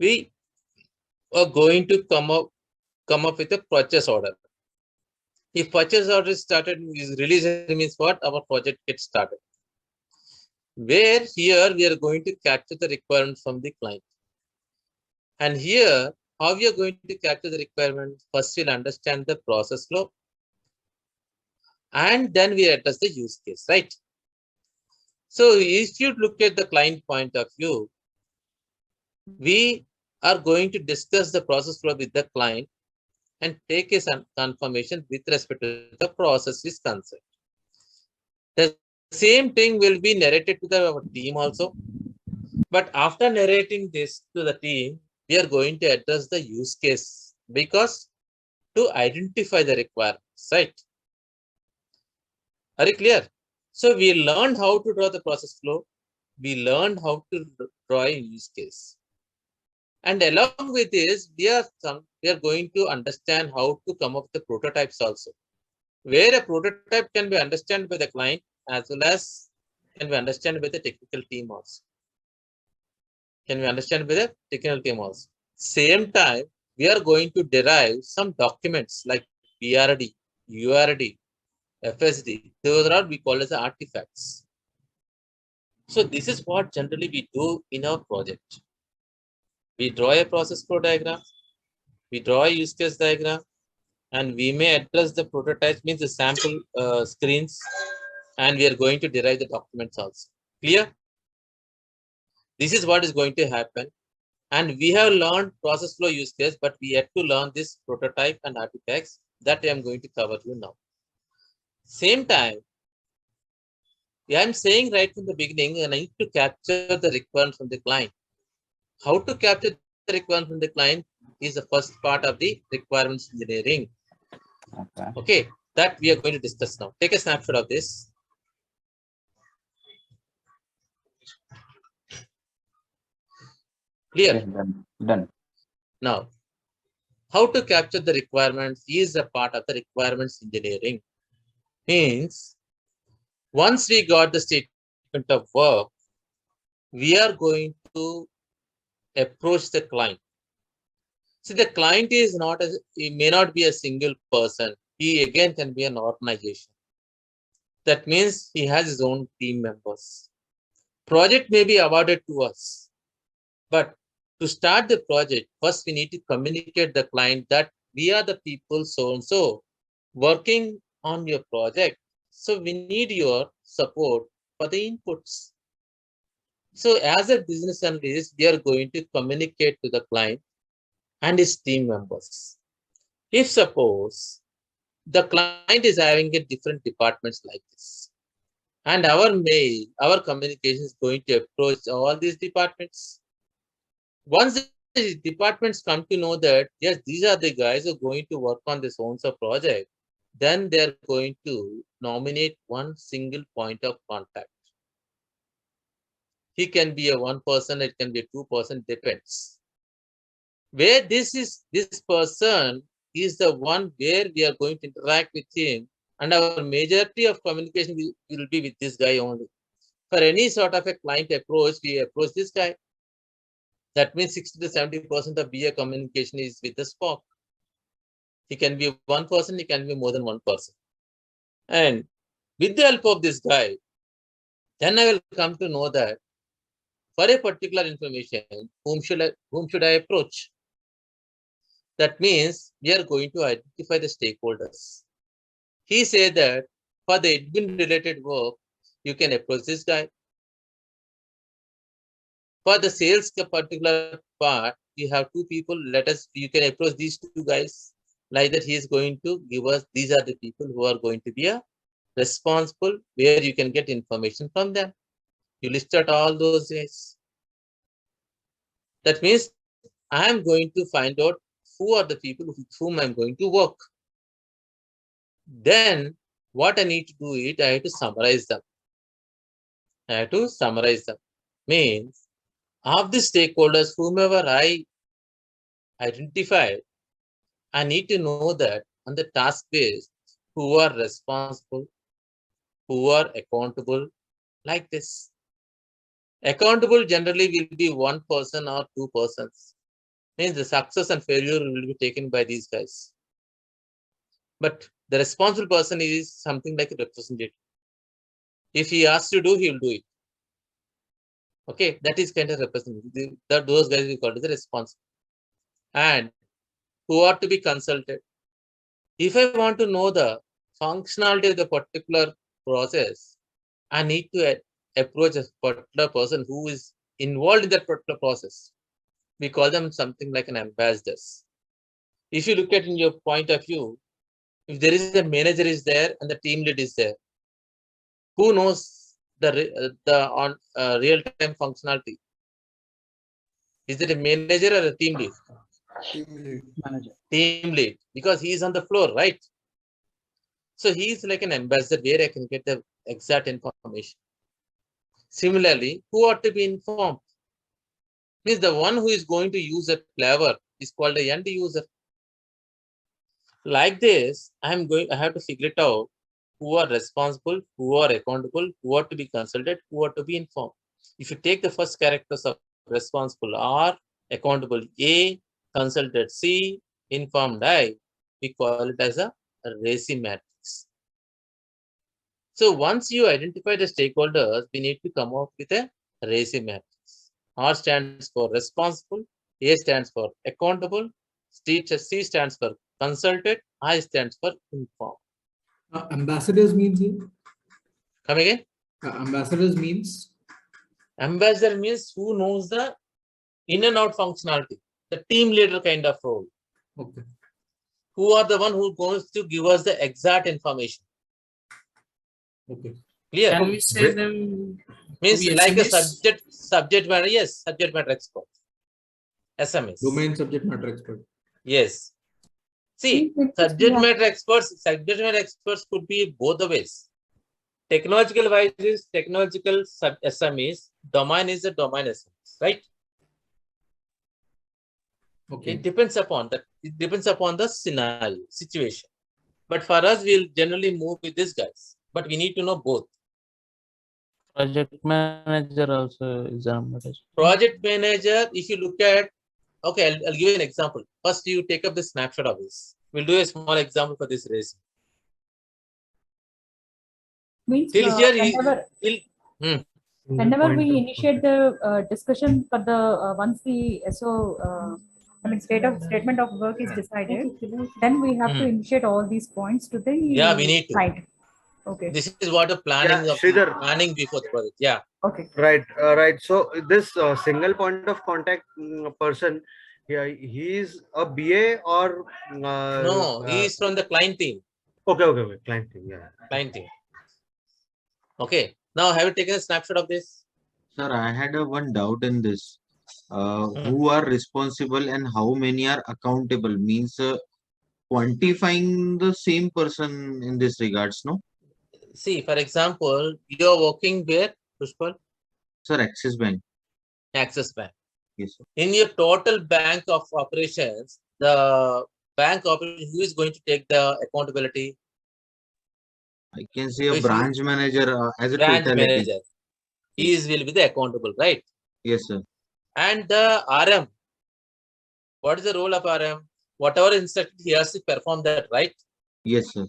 We are going to come up with a purchase order. If purchase order is started, is released means what? Our project gets started. Where here we are going to capture the requirement from the client. And here, how we are going to capture the requirement? First, we'll understand the process flow. And then we address the use case, right? So if you look at the client point of view, we are going to discuss the process flow with the client and take a confirmation with respect to the process is concerned. The same thing will be narrated to the team also. But after narrating this to the team, we are going to address the use case because to identify the requirements, right? Are you clear? So we learned how to draw the process flow. We learned how to draw a use case. And along with this, we are going to understand how to come up with the prototypes also. Where a prototype can be understood by the client as well as can be understood by the technical team also. Can we understand by the technical team also? Same time, we are going to derive some documents like PRD, URD, FSD. Those are we call as the artifacts. So this is what generally we do in our project. We draw a process flow diagram, we draw a use case diagram, and we may address the prototypes, means the sample screens, and we are going to derive the documents also. Clear? This is what is going to happen. And we have learned process flow use case, but we had to learn this prototype and artifacts that I am going to cover you now. Same time, I am saying right from the beginning, and I need to capture the requirement from the client. How to capture the requirement from the client is the first part of the requirements engineering. Okay, that we are going to discuss now. Take a snapshot of this. Clear? Yes, done. Now, how to capture the requirements is a part of the requirements engineering. Means, once we got the statement of work, we are going to approach the client. See, the client is not he may not be a single person. He again can be an organization. That means he has his own team members. Project may be awarded to us, but to start the project, first we need to communicate the client that we are the people so and so working on your project. So we need your support for the inputs. So as a business analyst, we are going to communicate to the client and his team members. If suppose the client is having a different departments like this, and our communication is going to approach all these departments. Once the departments come to know that, yes, these are the guys who are going to work on this own project, then they're going to nominate one single point of contact. He can be a one person, it can be a 2%, depends. Where this person is the one where we are going to interact with him, and our majority of communication will be with this guy only. For any sort of a client approach, we approach this guy. That means 60 to 70% of BA communication is with the Spock. He can be one person, he can be more than one person. And with the help of this guy, then I will come to know that for a particular information, whom should I approach? That means we are going to identify the stakeholders. He said that for the admin related work, you can approach this guy. For the sales particular part, you have two people. You can approach these two guys. Like that, he is going to give us, these are the people who are going to be responsible, where you can get information from them. You list out all those guys. That means I am going to find out who are the people with whom I'm going to work. Then what I need to do is I have to summarize them. I have to summarize them. Means of the stakeholders, whomever I identified, I need to know that on the task base, who are responsible, who are accountable, like this. Accountable generally will be one person or two persons. Means the success and failure will be taken by these guys. But the responsible person is something like a representative. If he asks to do, he will do it. Okay, that is kind of representative. Those guys we call it the responsible. And who are to be consulted. If I want to know the functionality of the particular process, I need to approach a particular person who is involved in that particular process. We call them something like an ambassadors. If you look at in your point of view, if there is a manager is there and the team lead is there, who knows the on real-time functionality? Is it a manager or a team lead? Manager. Team lead, because he is on the floor, right? So he is like an ambassador where I can get the exact information. Similarly, who ought to be informed? Means the one who is going to use a flavor is called a end user. Like this, I have to figure it out who are responsible, who are accountable, who are to be consulted, who are to be informed. If you take the first characters of responsible R, accountable A, consulted C, informed I, we call it as a RACI matrix. So once you identify the stakeholders, we need to come up with a RACI matrix. R stands for responsible, A stands for accountable, C stands for consulted, I stands for informed. Ambassadors means here? Come again? Ambassadors means? Ambassador means who knows the in and out functionality, the team leader kind of role. Okay. Who are the one who goes to give us the exact information. Okay. Clear? Can we say them Means like SMEs? a subject matter, yes, subject matter expert. SMS. Domain subject matter expert. Yes. See, subject matter experts could be both the ways. Technological wise is technological SMEs, domain is a domain SMEs, right? Okay. It depends upon the scenario, situation. But for us, we'll generally move with these guys. But we need to know both. Project manager also is a Project manager, if you look at, okay, I'll give you an example. First, you take up the snapshot of this. We'll do a small example for this race. Means Till here, whenever we initiate the discussion for the once the SO statement of work is decided, then we have to initiate all these points to the we need to. client. Okay. This is what a planning of planning before the project. Yeah. Okay. Right. Right. So this single point of contact person, yeah, he is a BA or no, he is from the client team. Okay. Client team. Yeah. Client team. Okay. Now, have you taken a snapshot of this? Sir, I had one doubt in this. Who are responsible and how many are accountable means quantifying the same person in this regards, no? See, for example, you are working where, Pushpal? Sir, Axis Bank. Axis Bank. Yes, sir. In your total bank of operations, the bank operation, who is going to take the accountability? I can say a branch manager as a branch totality. manager. He will be the accountable, right? Yes, sir. And the RM, what is the role of RM? Whatever instruction he has to perform that, right? Yes, sir.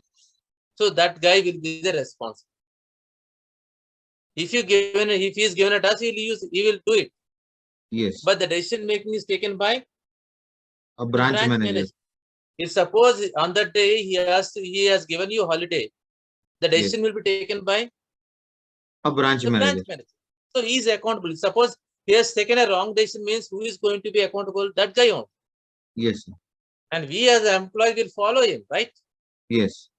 So that guy will be the responsible. If he is given a task, he will do it. Yes. But the decision making is taken by a branch manager. If suppose on that day he has given you holiday, the decision will be taken by a branch manager. So he is accountable. Suppose he has taken a wrong decision, means who is going to be accountable? That guy only. Yes, sir. And we as an employee will follow him, right? Yes.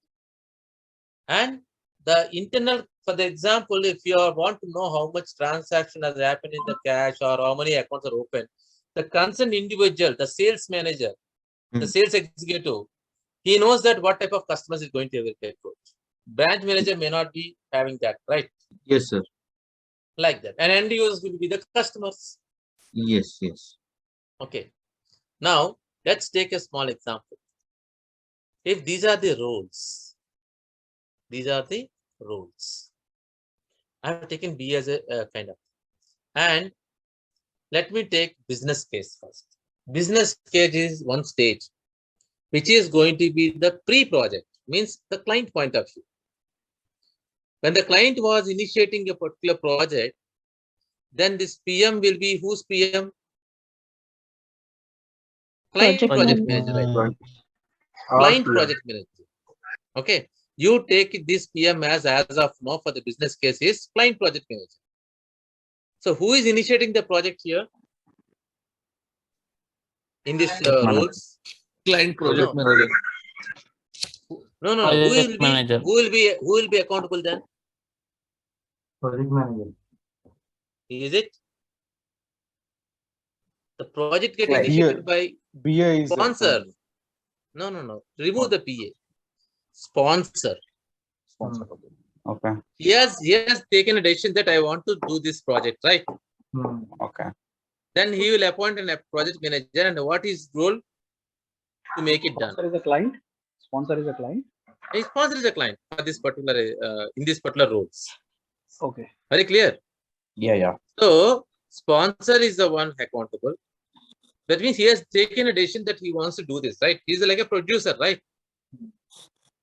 And the internal, for the example, if you want to know how much transaction has happened in the cash or how many accounts are open, the concerned individual, the sales manager, the sales executive, he knows that what type of customers is going to approach. Branch manager may not be having that, right? Yes, sir. Like that. And end users will be the customers. Yes, yes. Okay. Now, let's take a small example. If these are the roles, I have taken B as a kind of. And let me take business case first. Business case is one stage, which is going to be the pre-project, means the client point of view. When the client was initiating a particular project, then this PM will be whose PM? Client project manager, right? Client project manager. Okay. You take this PM as of now for the business case is client project manager. So who is initiating the project here? In this roles? Client project manager. No. Who will be accountable then? Project manager. Is it? The project get initiated by sponsor. No. Remove the PA. Sponsor. Okay. He has taken a decision that I want to do this project, right? Okay. Then he will appoint a project manager, and what is role to make it done? Sponsor is a client. Sponsor is a client. A sponsor is a client for this particular in this particular roles. Okay. Very clear. Yeah. So sponsor is the one accountable. That means he has taken a decision that he wants to do this, right? He's like a producer, right?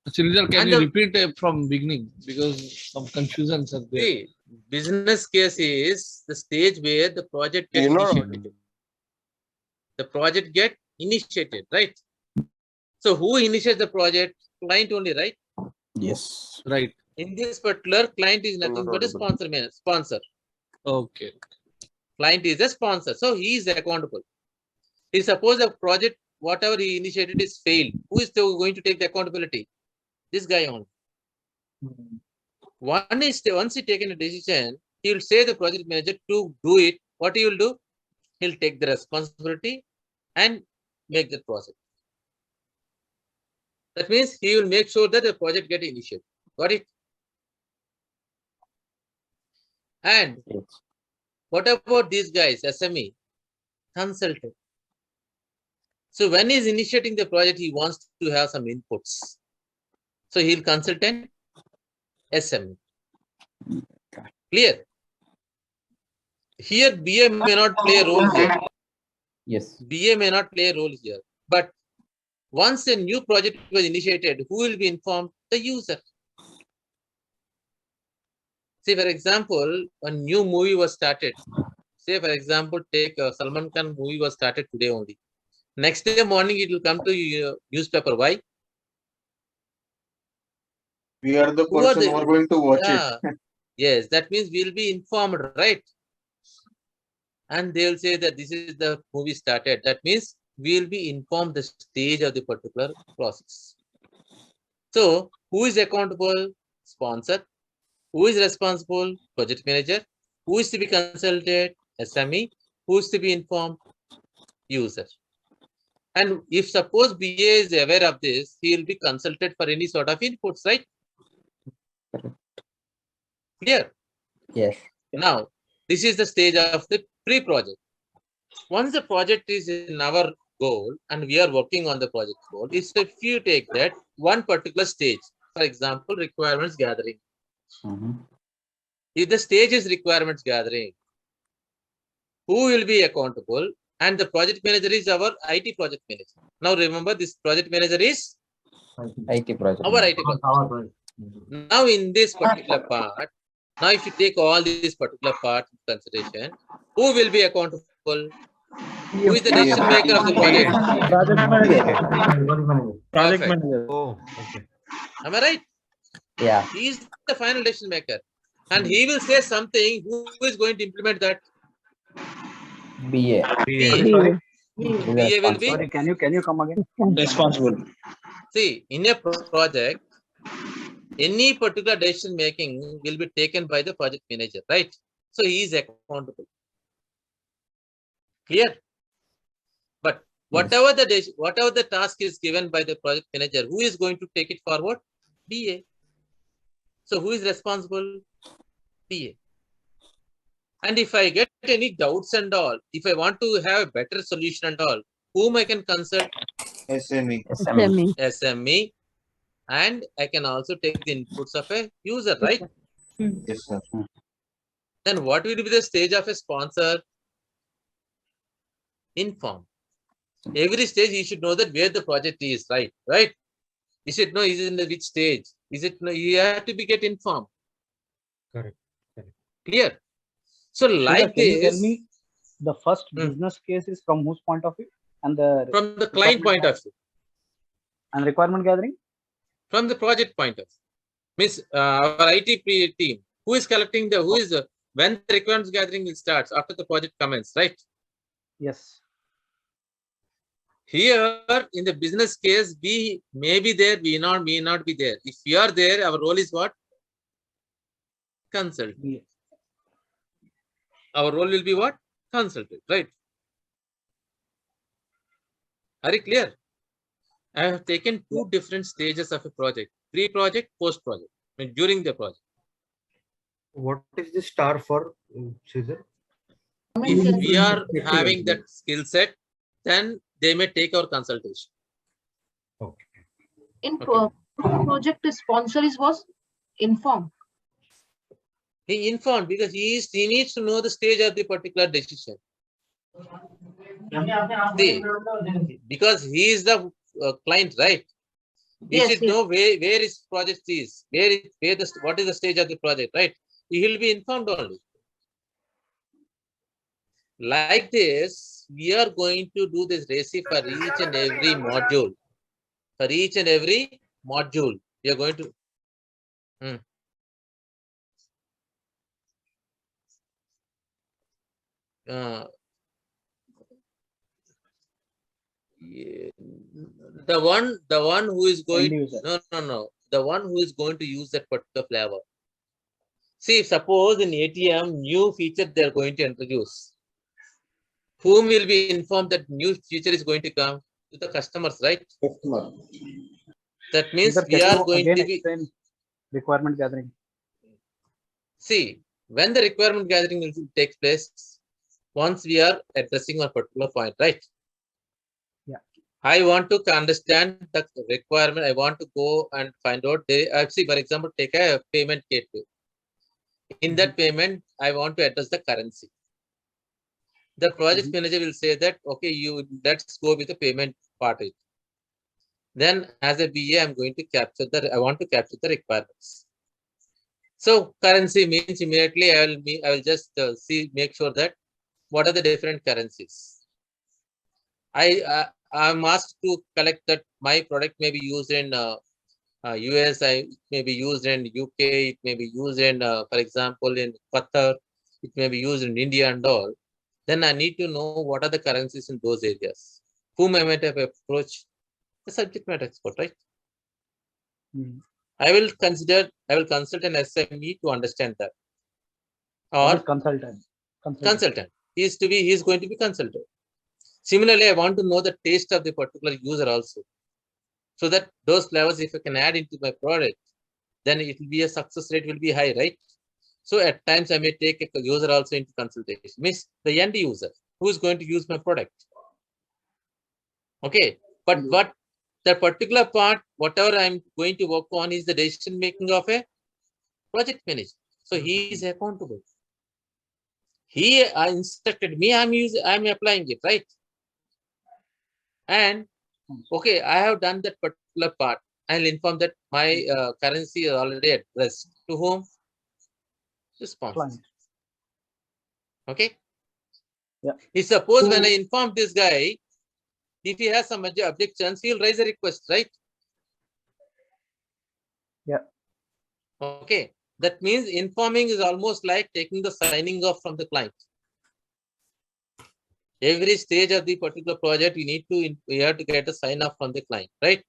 Sridhar, can you repeat from beginning because some confusions are there. See, business case is the stage where the project gets initiated. The project get initiated, right? So who initiates the project? Client only, right? Yes. Right. In this particular, client is nothing but a sponsor. Okay. Client is a sponsor, so he is accountable. If suppose the project, whatever he initiated is failed, who is going to take the accountability? This guy only. Once he taken a decision, he will say the project manager to do it. What he will do? He'll take the responsibility and make the project. That means he will make sure that the project get initiated. Got it? And what about these guys, SME? Consultant. So when he's initiating the project, he wants to have some inputs. So he'll consultant SME. Clear? Here BA may not play a role here. Yes. BA may not play a role here. But once a new project was initiated, who will be informed? The user. Say, for example, a new movie was started. Say, for example, take Salman Khan movie was started today only. Next day morning, it will come to newspaper. Why? We are the person who are going to watch it. Yes, that means we'll be informed, right? And they will say that this is the movie started. That means we'll be informed the stage of the particular process. So, who is accountable? Sponsor. Who is responsible? Project manager. Who is to be consulted? SME. Who is to be informed? User. And if suppose BA is aware of this, he will be consulted for any sort of inputs, right? Clear? Yes. Now, this is the stage of the pre-project. Once the project is in our goal and we are working on the project goal, is if you take that one particular stage, for example, requirements gathering. If the stage is requirements gathering, who will be accountable? And the project manager is our IT project manager. Now remember, this project manager is IT project. our IT project manager. Now in this particular part, now if you take all this particular part in consideration, who will be accountable? Who is the decision maker of the project? Project manager. Project manager. Oh, okay. Am I right? Yeah. He is the final decision maker. And he will say something. Who is going to implement that? BA. BA will be. Sorry, can you come again? Responsible. See, in a project, any particular decision making will be taken by the project manager, right? So he is accountable. Clear? But whatever the task is given by the project manager, who is going to take it forward? BA. So who is responsible? BA. And if I get any doubts and all, if I want to have a better solution and all, whom I can consult? SME. SME. And I can also take the inputs of a user, right? Yes, sir. Then what will be the stage of a sponsor? Inform. Every stage he should know that where the project is, right? Right? He should know is in the which stage. Is it no? You have to be get informed. Correct. Clear? So like Can you tell this, me the first business case is from whose point of view and the from the client point of view and requirement gathering? From the project point of view. Means our IT team, who is collecting the, who is when the requirements gathering will starts after the project commences, right? Yes. Here in the business case, we may be there, we may not be there. If we are there, our role is what? Consultant. Yes. Our role will be what? Consultant, right? Are you clear? I have taken two different stages of a project: pre-project, post-project, during the project. What is the star for, Caesar? If we are having that skill set, then they may take our consultation. In project, the sponsor was informed. He informed because he needs to know the stage of the particular decision. See, because he is the client, right? He should know where his project is, what is the stage of the project, right? He will be informed only. Like this, we are going to do this RACI for each and every module. For each and every module, we are going to. The one who is going no, the one who is going to use that particular flavor. See, suppose in ATM new feature they are going to introduce. Whom will be informed that new feature is going to come? To the customers, right? Customer. That means we are going to be requirement gathering. See, when the requirement gathering will take place, once we are addressing a particular point, right? Yeah. I want to understand the requirement. I want to go and find out. See, for example, take a payment gateway. In that payment, I want to address the currency. The project manager will say that, okay, let's go with the payment part. Then as a BA, I want to capture the requirements. So currency means immediately I will just make sure that what are the different currencies. I'm asked to collect that my product may be used in US, it may be used in UK, it may be used in, for example, in Qatar, it may be used in India and all. Then I need to know what are the currencies in those areas. Whom I might have approached? The subject matter expert, right? I will consult an SME to understand that. Or consultant. Consultant. He is going to be consultant. Similarly, I want to know the taste of the particular user also. So that those flavors, if I can add into my product, then it will be a success rate will be high, right? So at times I may take a user also into consultation. Means the end user who is going to use my product. Okay, but what the particular part, whatever I'm going to work on is the decision making of a project manager. So he is accountable. He instructed me, I'm applying it, right? And okay, I have done that particular part. I'll inform that my currency is already addressed. To whom? To sponsor. Okay. Yeah. Suppose when I inform this guy, if he has some objections, he'll raise a request, right? Yeah. Okay. That means informing is almost like taking the signing off from the client. Every stage of the particular project, we have to get a sign off from the client, right?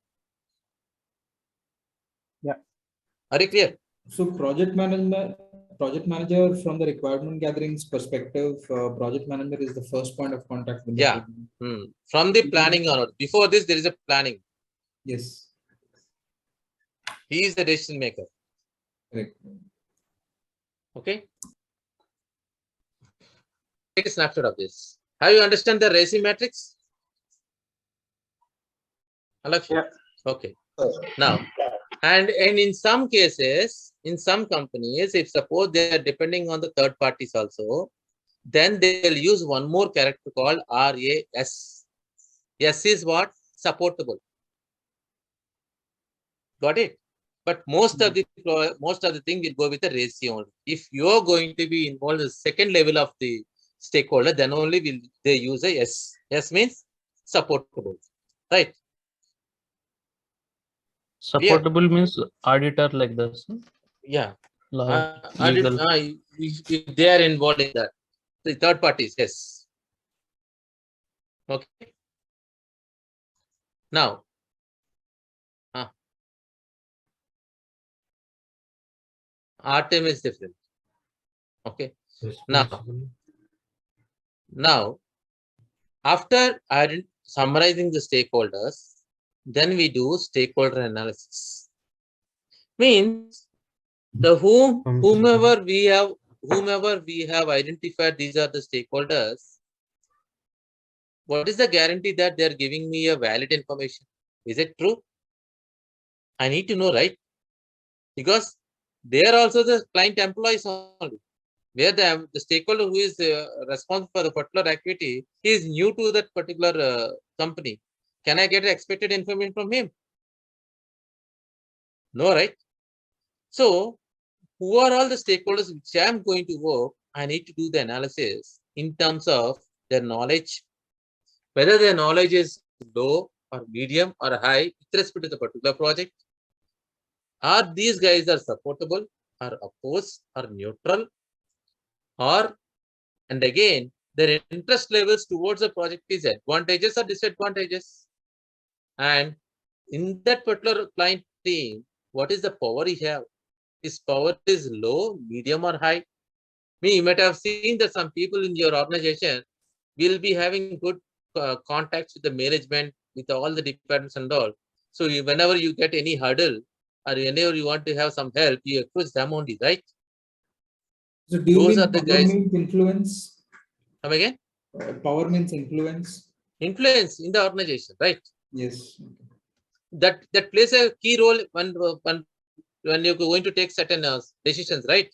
Yeah. Are you clear? So project manager from the requirement gatherings perspective, project manager is the first point of contact with the team. From the planning onward. Before this, there is a planning. Yes. He is the decision maker. Correct. Okay. take a snapshot of this. Have you understand the ratio matrix? Yeah. Okay. Now, and in some cases, in some companies, if suppose they are depending on the third parties also, then they'll use one more character called RAS. S is what? Supportable. Got it? But most of the thing will go with the ratio only. If you're going to be involved in the second level of the stakeholder, then only will they use a S. S means supportable, right? Supportable means auditor like this. Yeah. Lawyer, legal. If they are involved in that, the third parties, yes. Okay. Now, RTM is different. Okay. Now, after summarizing the stakeholders, then we do stakeholder analysis. Means the whomever we have identified, these are the stakeholders. What is the guarantee that they are giving me a valid information? Is it true? I need to know, right? Because they are also the client employees only. Where the stakeholder who is responsible for the particular activity, he is new to that particular company. Can I get expected information from him? No, right? So, who are all the stakeholders which I am going to work? I need to do the analysis in terms of their knowledge, whether their knowledge is low or medium or high with respect to the particular project. Are these guys are supportable, or opposed, or neutral, or, and again, their interest levels towards the project is advantages or disadvantages. And in that particular client team, what is the power he have? His power is low, medium, or high. You might have seen that some people in your organization will be having good contacts with the management, with all the departments and all. So whenever you get any hurdle or whenever you want to have some help, you approach them only, right? So do you Those mean are the power guys. means influence? Come again? Power means influence. Influence in the organization, right? Yes. That plays a key role when you're going to take certain decisions, right?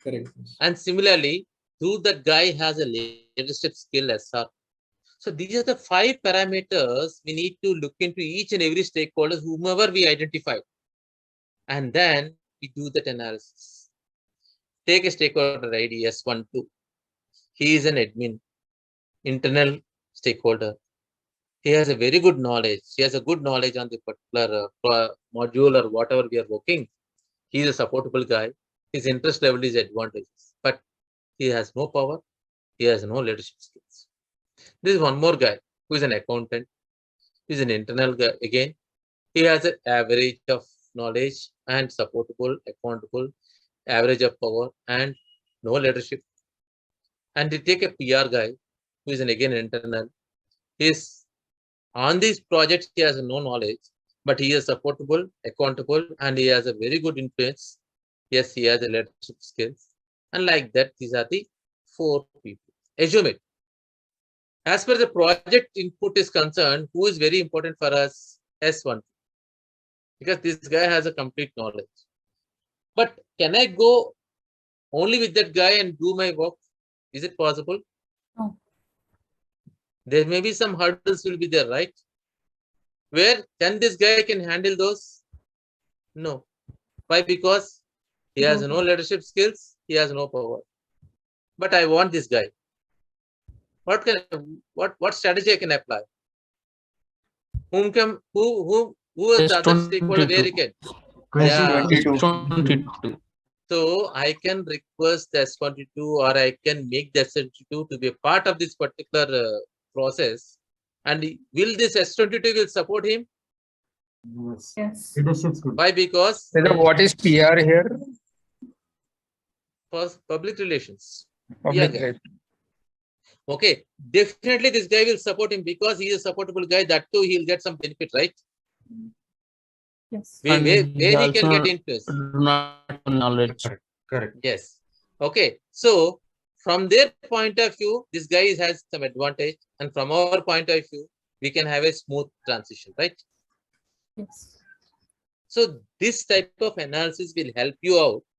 Correct. And similarly, do that guy has a leadership skill as well. So these are the 5 parameters we need to look into each and every stakeholder, whomever we identify. And then we do that analysis. Take a stakeholder ID S12. He is an admin, internal stakeholder. He has a very good knowledge. He has a good knowledge on the particular module or whatever we are working. He is a supportable guy. His interest level is advantageous, but he has no power. He has no leadership skills. There is one more guy who is an accountant. He is an internal guy again. He has an average of knowledge and supportable, accountable, average of power and no leadership. And they take a PR guy who is again internal. He's on these projects, he has no knowledge, but he is supportable, accountable, and he has a very good influence. Yes, he has a leadership skills. And like that, these are the 4 people. Assume it. As per the project input is concerned, who is very important for us? S1. Because this guy has a complete knowledge. But can I go only with that guy and do my work? Is it possible? No. There may be some hurdles will be there, right? Where can this guy can handle those? No. Why? Because he has no leadership skills. He has no power. But I want this guy. What strategy I can apply? Who is the other stakeholder where he can? S22. So I can request the S22 or I can make the S22 to be a part of this particular process. And will this S22 will support him? Yes. Why? Because What is PR here? Public relations. Public PR guy. relations. Okay, definitely this guy will support him because he is a supportable guy. That too, he'll get some benefit, right? Yes. Where he can get influence. Not knowledge. Correct. Yes. Okay. So from their point of view, this guy has some advantage, and from our point of view, we can have a smooth transition, right? Yes. So this type of analysis will help you out